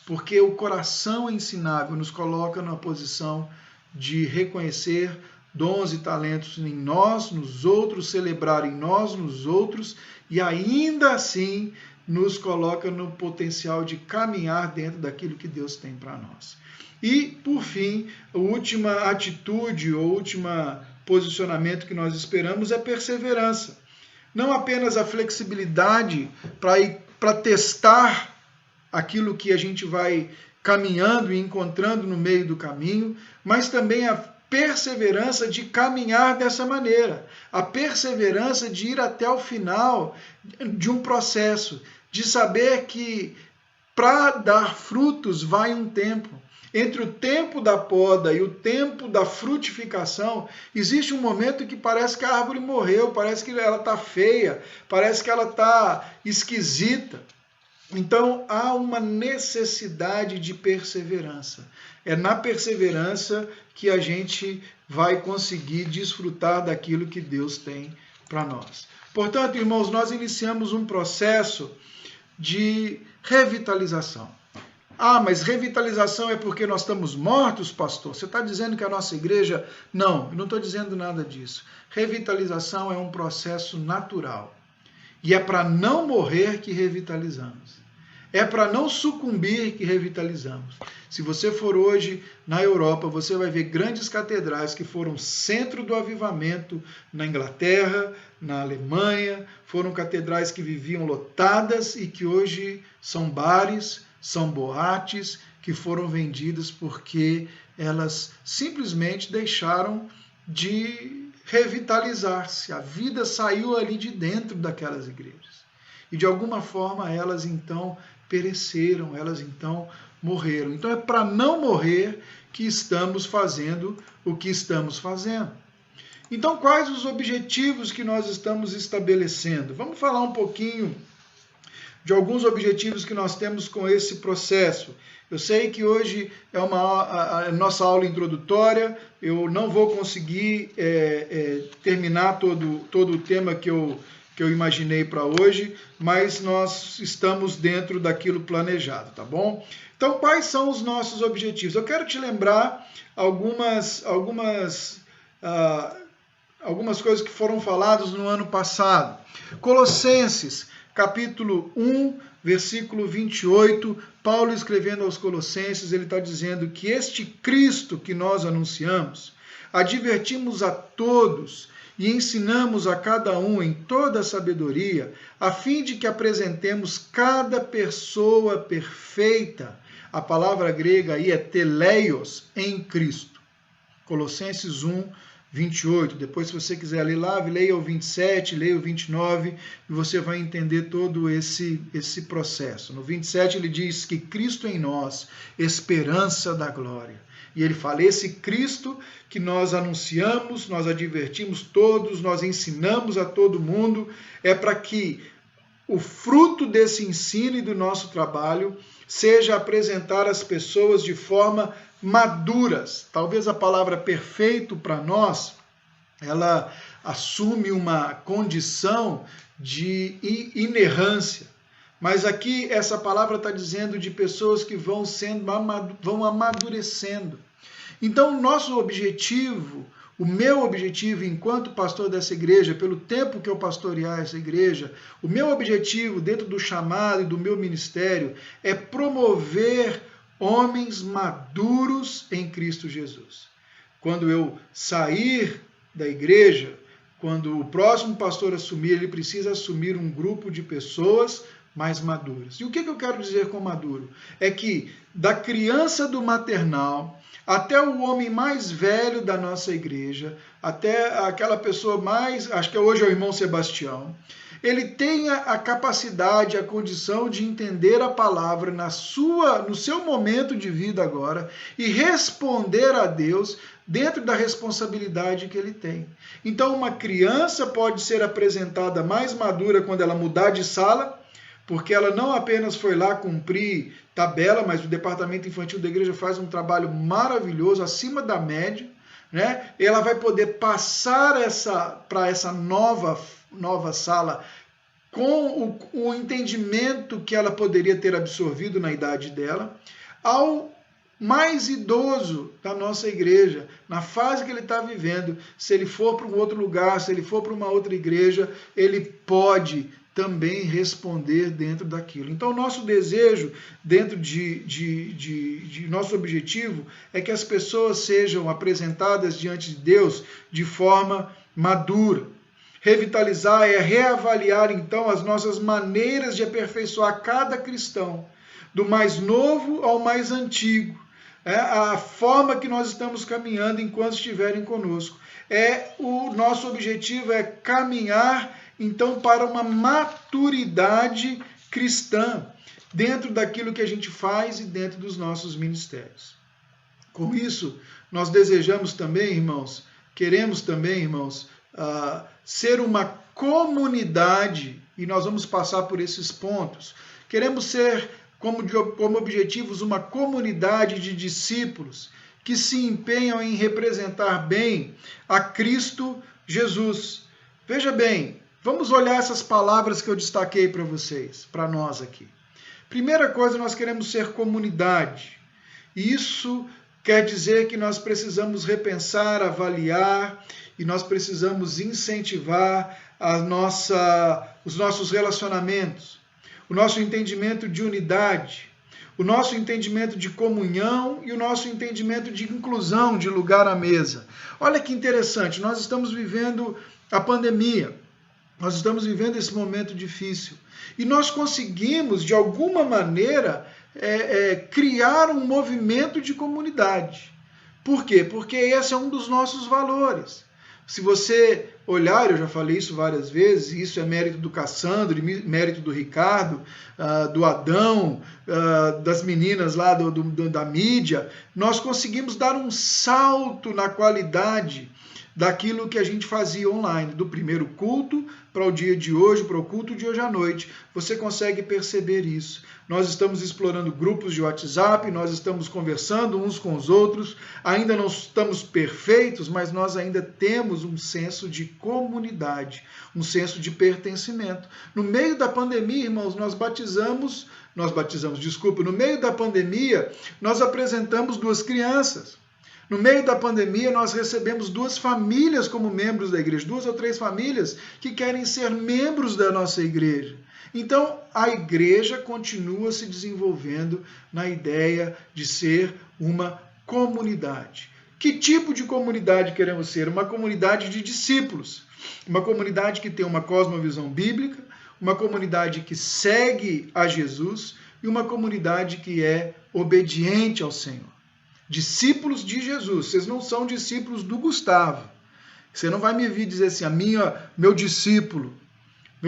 Porque o coração ensinável nos coloca numa posição de reconhecer dons e talentos em nós, nos outros, celebrar em nós, nos outros, e ainda assim nos coloca no potencial de caminhar dentro daquilo que Deus tem para nós. E, por fim, a última atitude, ou último posicionamento que nós esperamos é perseverança. Não apenas a flexibilidade para testar aquilo que a gente vai caminhando e encontrando no meio do caminho, mas também a perseverança de caminhar dessa maneira, a perseverança de ir até o final de um processo, de saber que para dar frutos vai um tempo. Entre o tempo da poda e o tempo da frutificação, existe um momento que parece que a árvore morreu, parece que ela está feia, parece que ela está esquisita. Então, há uma necessidade de perseverança. É na perseverança que a gente vai conseguir desfrutar daquilo que Deus tem para nós. Portanto, irmãos, nós iniciamos um processo de revitalização. Ah, mas revitalização é porque nós estamos mortos, pastor? Você está dizendo que a nossa igreja... Não, eu não estou dizendo nada disso. Revitalização é um processo natural. E é para não morrer que revitalizamos. É para não sucumbir que revitalizamos. Se você for hoje na Europa, você vai ver grandes catedrais que foram centro do avivamento na Inglaterra, na Alemanha, foram catedrais que viviam lotadas e que hoje são bares, são boates, que foram vendidas porque elas simplesmente deixaram de revitalizar-se. A vida saiu ali de dentro daquelas igrejas. E de alguma forma elas então pereceram, elas então morreram. Então é para não morrer que estamos fazendo o que estamos fazendo. Então quais os objetivos que nós estamos estabelecendo? Vamos falar um pouquinho de alguns objetivos que nós temos com esse processo. Eu sei que hoje é a nossa aula introdutória, eu não vou conseguir terminar todo o tema que eu imaginei para hoje, mas nós estamos dentro daquilo planejado, tá bom? Então, quais são os nossos objetivos? Eu quero te lembrar algumas coisas que foram faladas no ano passado. Colossenses, capítulo 1, versículo 28, Paulo escrevendo aos Colossenses, ele está dizendo que este Cristo que nós anunciamos, advertimos a todos e ensinamos a cada um em toda a sabedoria, a fim de que apresentemos cada pessoa perfeita. A palavra grega aí é teleios, em Cristo. Colossenses 1, 28. Depois, se você quiser ler lá, leia o 27, leia o 29, e você vai entender todo esse processo. No 27 ele diz que Cristo em nós, esperança da glória. E ele fala, esse Cristo que nós anunciamos, nós advertimos todos, nós ensinamos a todo mundo, é para que o fruto desse ensino e do nosso trabalho seja apresentar às pessoas de forma maduras. Talvez a palavra perfeito para nós, ela assume uma condição de inerrância. Mas aqui essa palavra está dizendo de pessoas que vão amadurecendo. Então o nosso objetivo, o meu objetivo enquanto pastor dessa igreja, pelo tempo que eu pastorear essa igreja, o meu objetivo dentro do chamado e do meu ministério é promover homens maduros em Cristo Jesus. Quando eu sair da igreja, quando o próximo pastor assumir, ele precisa assumir um grupo de pessoas mais maduras. E o que eu quero dizer com maduro? É que da criança do maternal até o homem mais velho da nossa igreja, até aquela pessoa mais, acho que hoje é o irmão Sebastião, ele tenha a capacidade, a condição de entender a palavra no seu momento de vida agora e responder a Deus dentro da responsabilidade que ele tem. Então uma criança pode ser apresentada mais madura quando ela mudar de sala, porque ela não apenas foi lá cumprir tabela, mas o departamento infantil da igreja faz um trabalho maravilhoso, acima da média, né? Ela vai poder passar para essa nova sala com o entendimento que ela poderia ter absorvido na idade dela, ao mais idoso da nossa igreja, na fase que ele está vivendo, se ele for para um outro lugar, se ele for para uma outra igreja, ele pode também responder dentro daquilo. Então, nosso desejo, dentro de nosso objetivo, é que as pessoas sejam apresentadas diante de Deus de forma madura. Revitalizar é reavaliar, então, as nossas maneiras de aperfeiçoar cada cristão, do mais novo ao mais antigo. A forma que nós estamos caminhando enquanto estiverem conosco. O nosso objetivo é caminhar então para uma maturidade cristã dentro daquilo que a gente faz e dentro dos nossos ministérios. Com isso, nós desejamos também, irmãos, queremos também, irmãos, ser uma comunidade, e nós vamos passar por esses pontos. Queremos ser, como objetivos, uma comunidade de discípulos que se empenham em representar bem a Cristo Jesus. Veja bem, vamos olhar essas palavras que eu destaquei para vocês, para nós aqui. Primeira coisa, nós queremos ser comunidade. Isso quer dizer que nós precisamos repensar, avaliar e nós precisamos incentivar os nossos relacionamentos. o nosso entendimento de unidade, o nosso entendimento de comunhão e o nosso entendimento de inclusão, de lugar à mesa. Olha que interessante, nós estamos vivendo a pandemia, nós estamos vivendo esse momento difícil e nós conseguimos, de alguma maneira, criar um movimento de comunidade. Por quê? Porque esse é um dos nossos valores. Se você olhar, eu já falei isso várias vezes, isso é mérito do Cassandro, mérito do Ricardo, do Adão, das meninas lá da mídia, nós conseguimos dar um salto na qualidade daquilo que a gente fazia online, do primeiro culto para o dia de hoje, para o culto de hoje à noite. Você consegue perceber isso. Nós estamos explorando grupos de WhatsApp, nós estamos conversando uns com os outros, ainda não estamos perfeitos, mas nós ainda temos um senso de comunidade, um senso de pertencimento. No meio da pandemia, irmãos, no meio da pandemia, nós apresentamos 2 crianças. No meio da pandemia, nós recebemos 2 famílias como membros da igreja, 2 ou 3 famílias que querem ser membros da nossa igreja. Então, a igreja continua se desenvolvendo na ideia de ser uma comunidade. Que tipo de comunidade queremos ser? Uma comunidade de discípulos, uma comunidade que tem uma cosmovisão bíblica, uma comunidade que segue a Jesus e uma comunidade que é obediente ao Senhor. Discípulos de Jesus, vocês não são discípulos do Gustavo. Você não vai me vir dizer assim, meu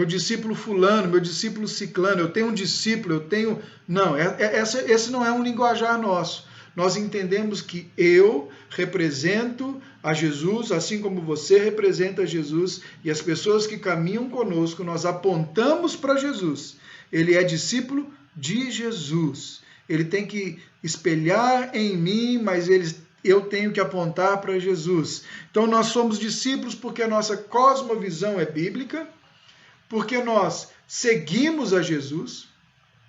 discípulo fulano, meu discípulo ciclano, eu tenho um discípulo, eu tenho... Não, esse não é um linguajar nosso. Nós entendemos que eu represento a Jesus, assim como você representa Jesus, e as pessoas que caminham conosco, nós apontamos para Jesus. Ele é discípulo de Jesus. Ele tem que espelhar em mim, mas eu tenho que apontar para Jesus. Então nós somos discípulos porque a nossa cosmovisão é bíblica, porque nós seguimos a Jesus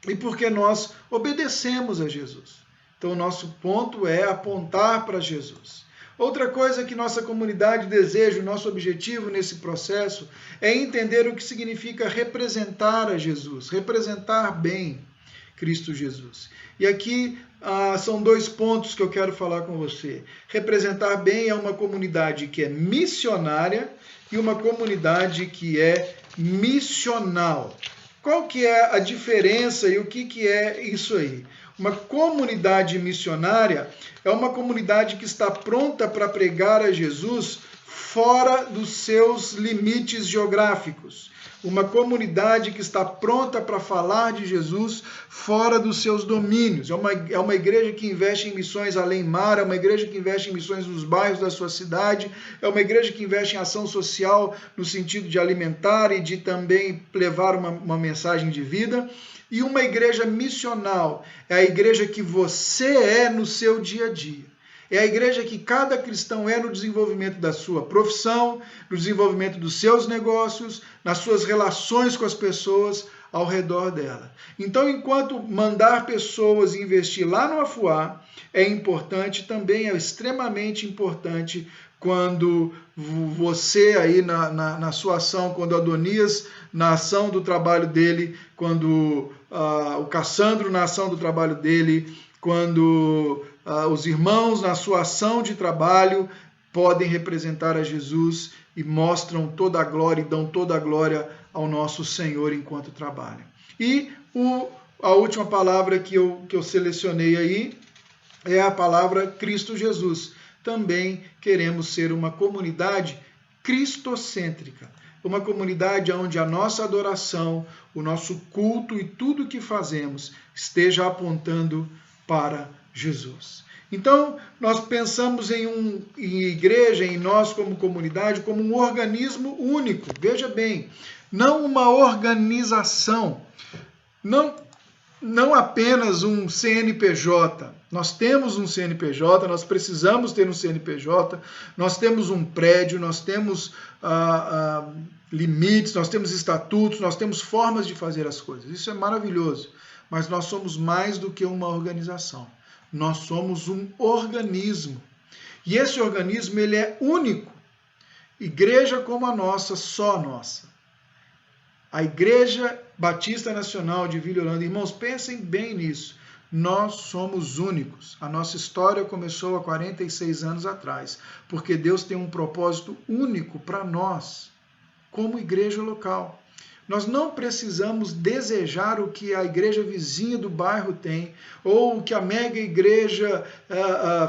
e porque nós obedecemos a Jesus. Então o nosso ponto é apontar para Jesus. Outra coisa que nossa comunidade deseja, o nosso objetivo nesse processo, é entender o que significa representar a Jesus, representar bem Cristo Jesus. E aqui são 2 pontos que eu quero falar com você. Representar bem é uma comunidade que é missionária e uma comunidade que é missional. Qual que é a diferença e o que é isso aí? Uma comunidade missionária é uma comunidade que está pronta para pregar a Jesus fora dos seus limites geográficos. Uma comunidade que está pronta para falar de Jesus fora dos seus domínios. É uma igreja que investe em missões além-mar, é uma igreja que investe em missões nos bairros da sua cidade, é uma igreja que investe em ação social no sentido de alimentar e de também levar uma mensagem de vida. E uma igreja missional é a igreja que você é no seu dia a dia. É a igreja que cada cristão é no desenvolvimento da sua profissão, no desenvolvimento dos seus negócios, nas suas relações com as pessoas ao redor dela. Então, enquanto mandar pessoas investir lá no Afuá é importante, também é extremamente importante quando você aí na sua ação, quando Adonias na ação do trabalho dele, quando o Cassandro na ação do trabalho dele, quando os irmãos na sua ação de trabalho podem representar a Jesus e mostram toda a glória e dão toda a glória ao nosso Senhor enquanto trabalham. E a última palavra que eu selecionei aí é a palavra Cristo Jesus. Também queremos ser uma comunidade cristocêntrica, uma comunidade onde a nossa adoração, o nosso culto e tudo que fazemos esteja apontando para Jesus. Então, nós pensamos em igreja, em nós como comunidade, como um organismo único. Veja bem, não uma organização, não apenas um CNPJ. Nós temos um CNPJ, nós precisamos ter um CNPJ, nós temos um prédio, nós temos limites, nós temos estatutos, nós temos formas de fazer as coisas. Isso é maravilhoso, mas nós somos mais do que uma organização. Nós somos um organismo. E esse organismo ele é único. Igreja como a nossa, só nossa. A Igreja Batista Nacional de Vila Holanda, irmãos, pensem bem nisso. Nós somos únicos. A nossa história começou há 46 anos atrás, porque Deus tem um propósito único para nós, como igreja local. Nós não precisamos desejar o que a igreja vizinha do bairro tem, ou o que a mega igreja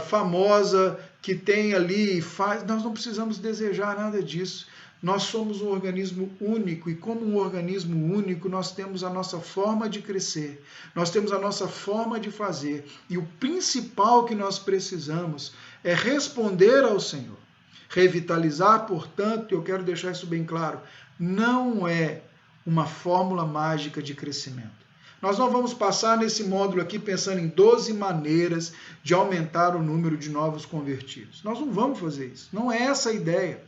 famosa que tem ali faz. Nós não precisamos desejar nada disso. Nós somos um organismo único, e como um organismo único, nós temos a nossa forma de crescer, nós temos a nossa forma de fazer, e o principal que nós precisamos é responder ao Senhor. Revitalizar, portanto, eu quero deixar isso bem claro, não é uma fórmula mágica de crescimento. Nós não vamos passar nesse módulo aqui pensando em 12 maneiras de aumentar o número de novos convertidos. Nós não vamos fazer isso, não é essa a ideia.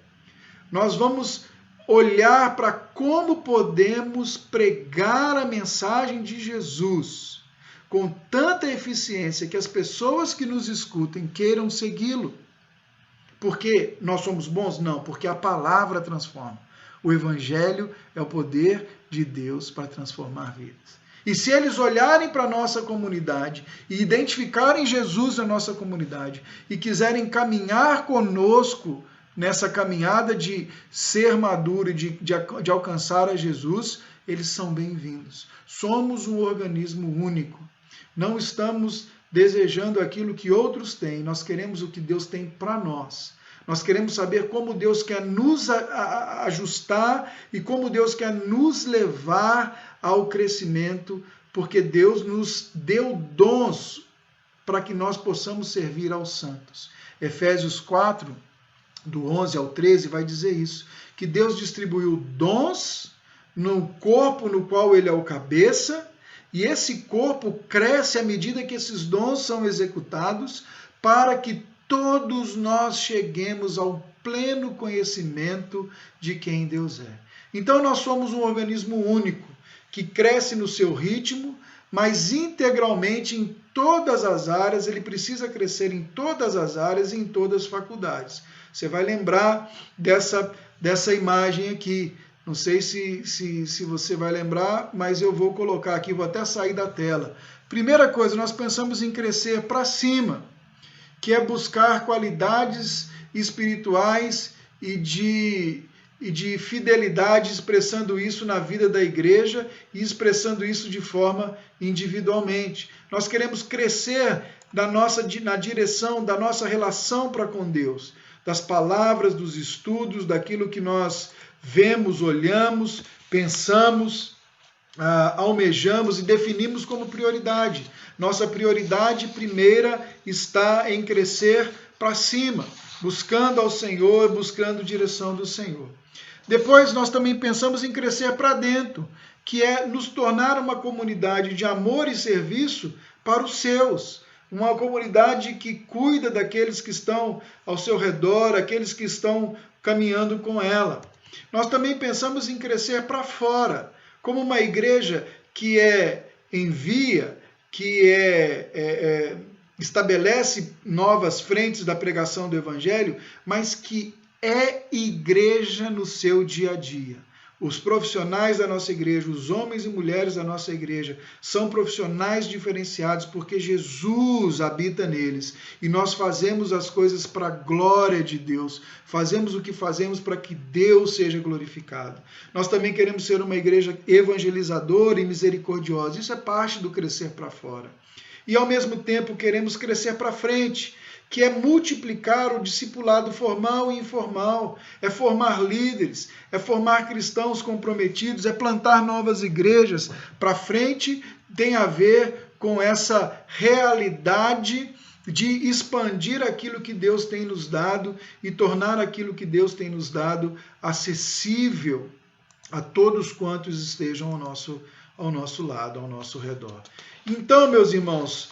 Nós vamos olhar para como podemos pregar a mensagem de Jesus com tanta eficiência que as pessoas que nos escutem queiram segui-lo. Porque nós somos bons? Não, porque a palavra transforma. O Evangelho é o poder de Deus para transformar vidas. E se eles olharem para a nossa comunidade e identificarem Jesus na nossa comunidade e quiserem caminhar conosco nessa caminhada de ser maduro e de alcançar a Jesus, eles são bem-vindos. Somos um organismo único. Não estamos desejando aquilo que outros têm, nós queremos o que Deus tem para nós. Nós queremos saber como Deus quer nos ajustar e como Deus quer nos levar ao crescimento, porque Deus nos deu dons para que nós possamos servir aos santos. Efésios 4, do 11 ao 13, vai dizer isso, que Deus distribuiu dons no corpo no qual ele é o cabeça, e esse corpo cresce à medida que esses dons são executados, para que todos nós cheguemos ao pleno conhecimento de quem Deus é. Então nós somos um organismo único, que cresce no seu ritmo, mas integralmente em todas as áreas, ele precisa crescer em todas as áreas e em todas as faculdades. Você vai lembrar dessa imagem aqui. Não sei se você vai lembrar, mas eu vou colocar aqui, vou até sair da tela. Primeira coisa, nós pensamos em crescer para cima, que é buscar qualidades espirituais e de fidelidade, expressando isso na vida da igreja e expressando isso de forma individualmente. Nós queremos crescer na direção da nossa relação para com Deus, das palavras, dos estudos, daquilo que nós vemos, olhamos, pensamos, almejamos e definimos como prioridade. Nossa prioridade primeira está em crescer para cima, buscando ao Senhor, buscando direção do Senhor. Depois nós também pensamos em crescer para dentro, que é nos tornar uma comunidade de amor e serviço para os seus. Uma comunidade que cuida daqueles que estão ao seu redor, aqueles que estão caminhando com ela. Nós também pensamos em crescer para fora, como uma igreja que envia, que estabelece novas frentes da pregação do Evangelho, mas que é igreja no seu dia a dia. Os profissionais da nossa igreja, os homens e mulheres da nossa igreja, são profissionais diferenciados porque Jesus habita neles. E nós fazemos as coisas para a glória de Deus. Fazemos o que fazemos para que Deus seja glorificado. Nós também queremos ser uma igreja evangelizadora e misericordiosa. Isso é parte do crescer para fora. E ao mesmo tempo queremos crescer para frente, que é multiplicar o discipulado formal e informal, é formar líderes, é formar cristãos comprometidos, é plantar novas igrejas. Para frente tem a ver com essa realidade de expandir aquilo que Deus tem nos dado e tornar aquilo que Deus tem nos dado acessível a todos quantos estejam ao nosso lado, ao nosso redor. Então, meus irmãos,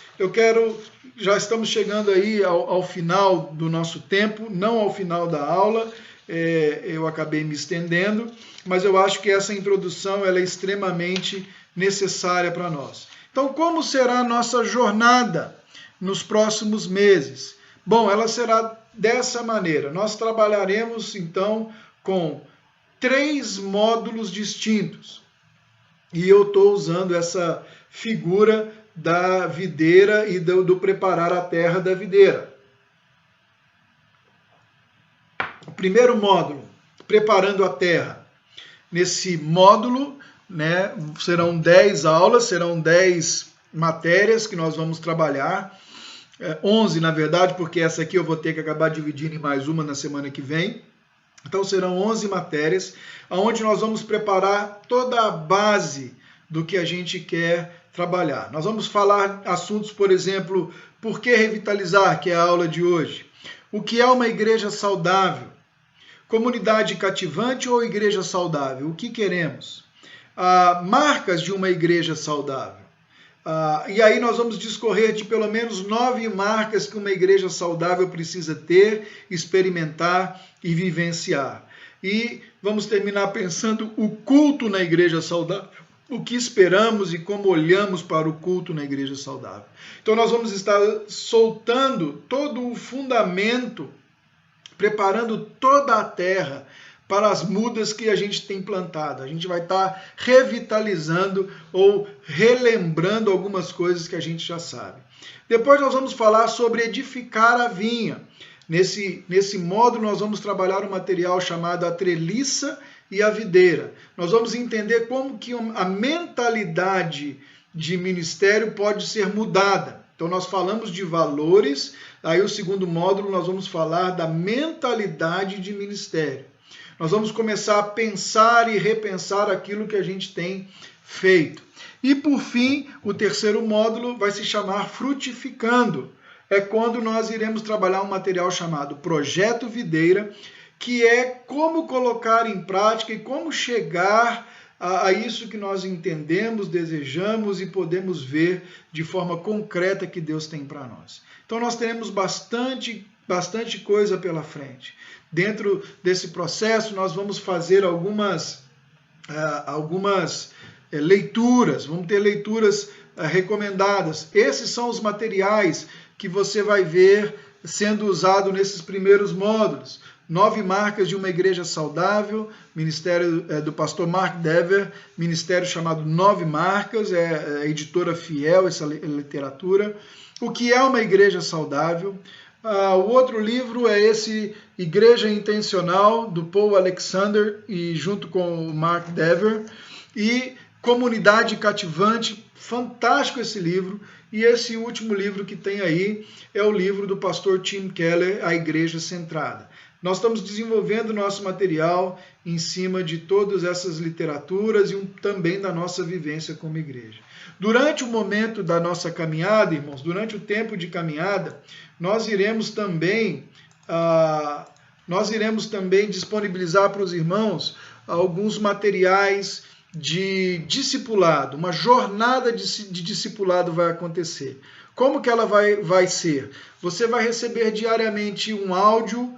já estamos chegando aí ao final do nosso tempo, não ao final da aula, eu acabei me estendendo, mas eu acho que essa introdução ela é extremamente necessária para nós. Então, como será a nossa jornada nos próximos meses? Bom, ela será dessa maneira. Nós trabalharemos, então, com 3 módulos distintos. e eu estou usando essa figura da videira e do preparar a terra da videira. O primeiro módulo, preparando a terra. Nesse módulo, né, serão 10 aulas, serão 10 matérias que nós vamos trabalhar. 11, na verdade, porque essa aqui eu vou ter que acabar dividindo em mais uma na semana que vem. Então serão 11 matérias, onde nós vamos preparar toda a base do que a gente quer trabalhar. Nós vamos falar assuntos, por exemplo, por que revitalizar, que é a aula de hoje. O que é uma igreja saudável? Comunidade cativante ou igreja saudável? O que queremos? Marcas de uma igreja saudável. E aí nós vamos discorrer de pelo menos 9 marcas que uma igreja saudável precisa ter, experimentar e vivenciar. E vamos terminar pensando o culto na igreja saudável. O que esperamos e como olhamos para o culto na igreja saudável. Então nós vamos estar soltando todo o fundamento, preparando toda a terra para as mudas que a gente tem plantado. A gente vai estar revitalizando ou relembrando algumas coisas que a gente já sabe. Depois nós vamos falar sobre edificar a vinha. Nesse módulo nós vamos trabalhar um material chamado a treliça e a videira. Nós vamos entender como que a mentalidade de ministério pode ser mudada. Então nós falamos de valores, aí o segundo módulo nós vamos falar da mentalidade de ministério. Nós vamos começar a pensar e repensar aquilo que a gente tem feito. E por fim, o terceiro módulo vai se chamar Frutificando. É quando nós iremos trabalhar um material chamado Projeto Videira, que é como colocar em prática e como chegar a isso que nós entendemos, desejamos e podemos ver de forma concreta que Deus tem para nós. Então nós teremos bastante coisa pela frente. Dentro desse processo nós vamos fazer algumas leituras, vamos ter leituras recomendadas. Esses são os materiais que você vai ver sendo usado nesses primeiros módulos. 9 marcas de uma igreja saudável, ministério do pastor Mark Dever, ministério chamado 9 Marcas, é a editora Fiel, essa literatura. O que é uma igreja saudável? O outro livro é esse Igreja Intencional, do Paul Alexander, e junto com o Mark Dever. E Comunidade Cativante, fantástico esse livro. E esse último livro que tem aí é o livro do pastor Tim Keller, A Igreja Centrada. Nós estamos desenvolvendo nosso material em cima de todas essas literaturas e também da nossa vivência como igreja. Durante o momento da nossa caminhada, irmãos, durante o tempo de caminhada, nós iremos também disponibilizar para os irmãos alguns materiais de discipulado. Uma jornada de discipulado vai acontecer. Como que ela vai ser? Você vai receber diariamente um áudio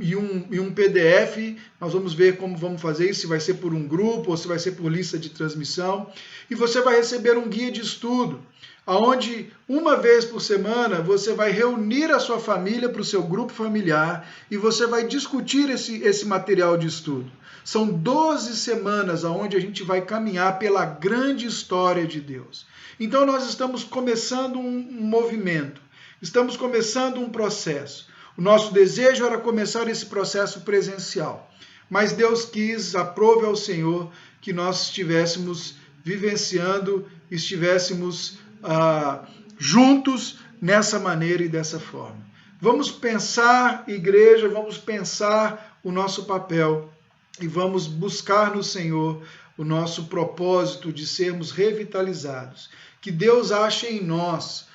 e um PDF. Nós vamos ver como vamos fazer isso, se vai ser por um grupo ou se vai ser por lista de transmissão. E você vai receber um guia de estudo, onde uma vez por semana você vai reunir a sua família para o seu grupo familiar e você vai discutir esse material de estudo. São 12 semanas onde a gente vai caminhar pela grande história de Deus. Então nós estamos começando um movimento, estamos começando um processo. O nosso desejo era começar esse processo presencial, mas Deus quis, aprove ao Senhor, que nós estivéssemos vivenciando, estivéssemos juntos nessa maneira e dessa forma. Vamos pensar, igreja, vamos pensar o nosso papel e vamos buscar no Senhor o nosso propósito de sermos revitalizados. Que Deus ache em nós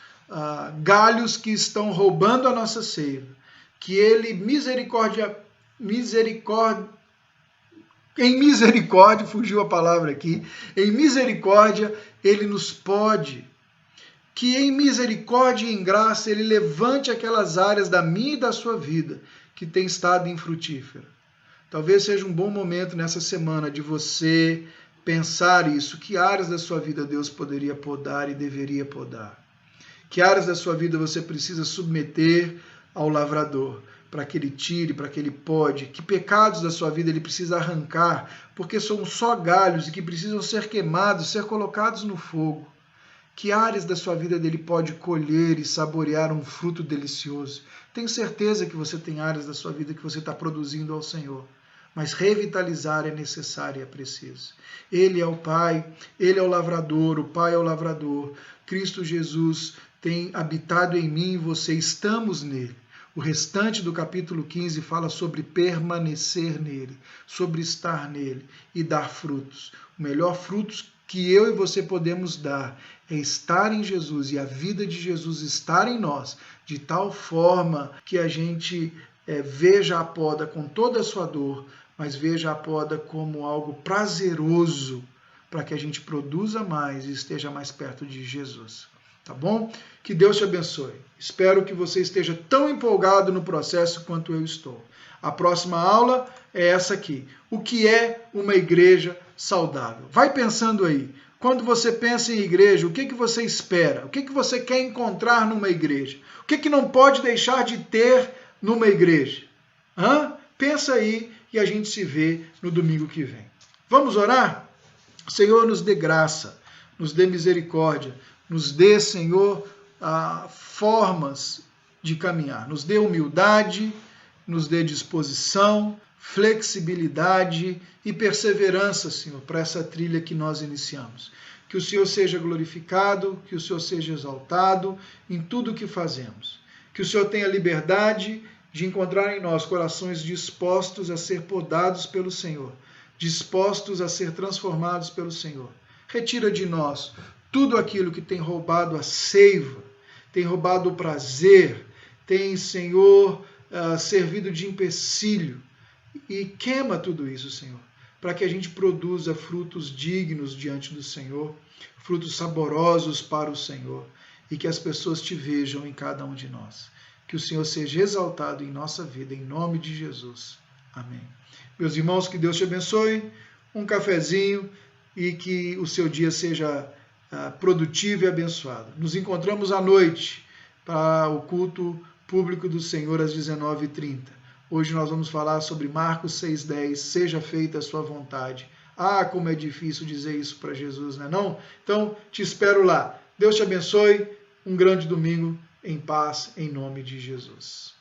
galhos que estão roubando a nossa seiva. Que Ele, em misericórdia, fugiu a palavra aqui, em misericórdia Ele nos pode. Que em misericórdia e em graça Ele levante aquelas áreas da minha e da sua vida que tem estado infrutífera. Talvez seja um bom momento nessa semana de você pensar isso. Que áreas da sua vida Deus poderia podar e deveria podar? Que áreas da sua vida você precisa submeter ao lavrador, para que Ele tire, para que Ele pode, que pecados da sua vida Ele precisa arrancar, porque são só galhos e que precisam ser queimados, ser colocados no fogo. Que áreas da sua vida Ele pode colher e saborear um fruto delicioso. Tenho certeza que você tem áreas da sua vida que você está produzindo ao Senhor, mas revitalizar é necessário e é preciso. Ele é o Pai, Ele é o lavrador, o Pai é o lavrador. Cristo Jesus tem habitado em mim e você, estamos nele. O restante do capítulo 15 fala sobre permanecer nele, sobre estar nele e dar frutos. O melhor frutos que eu e você podemos dar é estar em Jesus e a vida de Jesus estar em nós, de tal forma que a gente veja a poda com toda a sua dor, mas veja a poda como algo prazeroso para que a gente produza mais e esteja mais perto de Jesus. Tá bom? Que Deus te abençoe. Espero que você esteja tão empolgado no processo quanto eu estou. A próxima aula é essa aqui. O que é uma igreja saudável? Vai pensando aí. Quando você pensa em igreja, o que você espera? O que você quer encontrar numa igreja? O que não pode deixar de ter numa igreja? Pensa aí e a gente se vê no domingo que vem. Vamos orar? Senhor, nos dê graça, nos dê misericórdia, nos dê, Senhor, formas de caminhar. Nos dê humildade, nos dê disposição, flexibilidade e perseverança, Senhor, para essa trilha que nós iniciamos. Que o Senhor seja glorificado, que o Senhor seja exaltado em tudo o que fazemos. Que o Senhor tenha liberdade de encontrar em nós corações dispostos a ser podados pelo Senhor, dispostos a ser transformados pelo Senhor. Retira de nós tudo aquilo que tem roubado a seiva, tem roubado o prazer, tem, Senhor, servido de empecilho. E queima tudo isso, Senhor, para que a gente produza frutos dignos diante do Senhor, frutos saborosos para o Senhor, e que as pessoas te vejam em cada um de nós. Que o Senhor seja exaltado em nossa vida, em nome de Jesus. Amém. Meus irmãos, que Deus te abençoe, um cafezinho e que o seu dia seja produtivo e abençoado. Nos encontramos à noite para o culto público do Senhor às 19h30. Hoje nós vamos falar sobre Marcos 6,10, seja feita a sua vontade. Como é difícil dizer isso para Jesus, não é não? Então, te espero lá. Deus te abençoe, um grande domingo em paz, em nome de Jesus.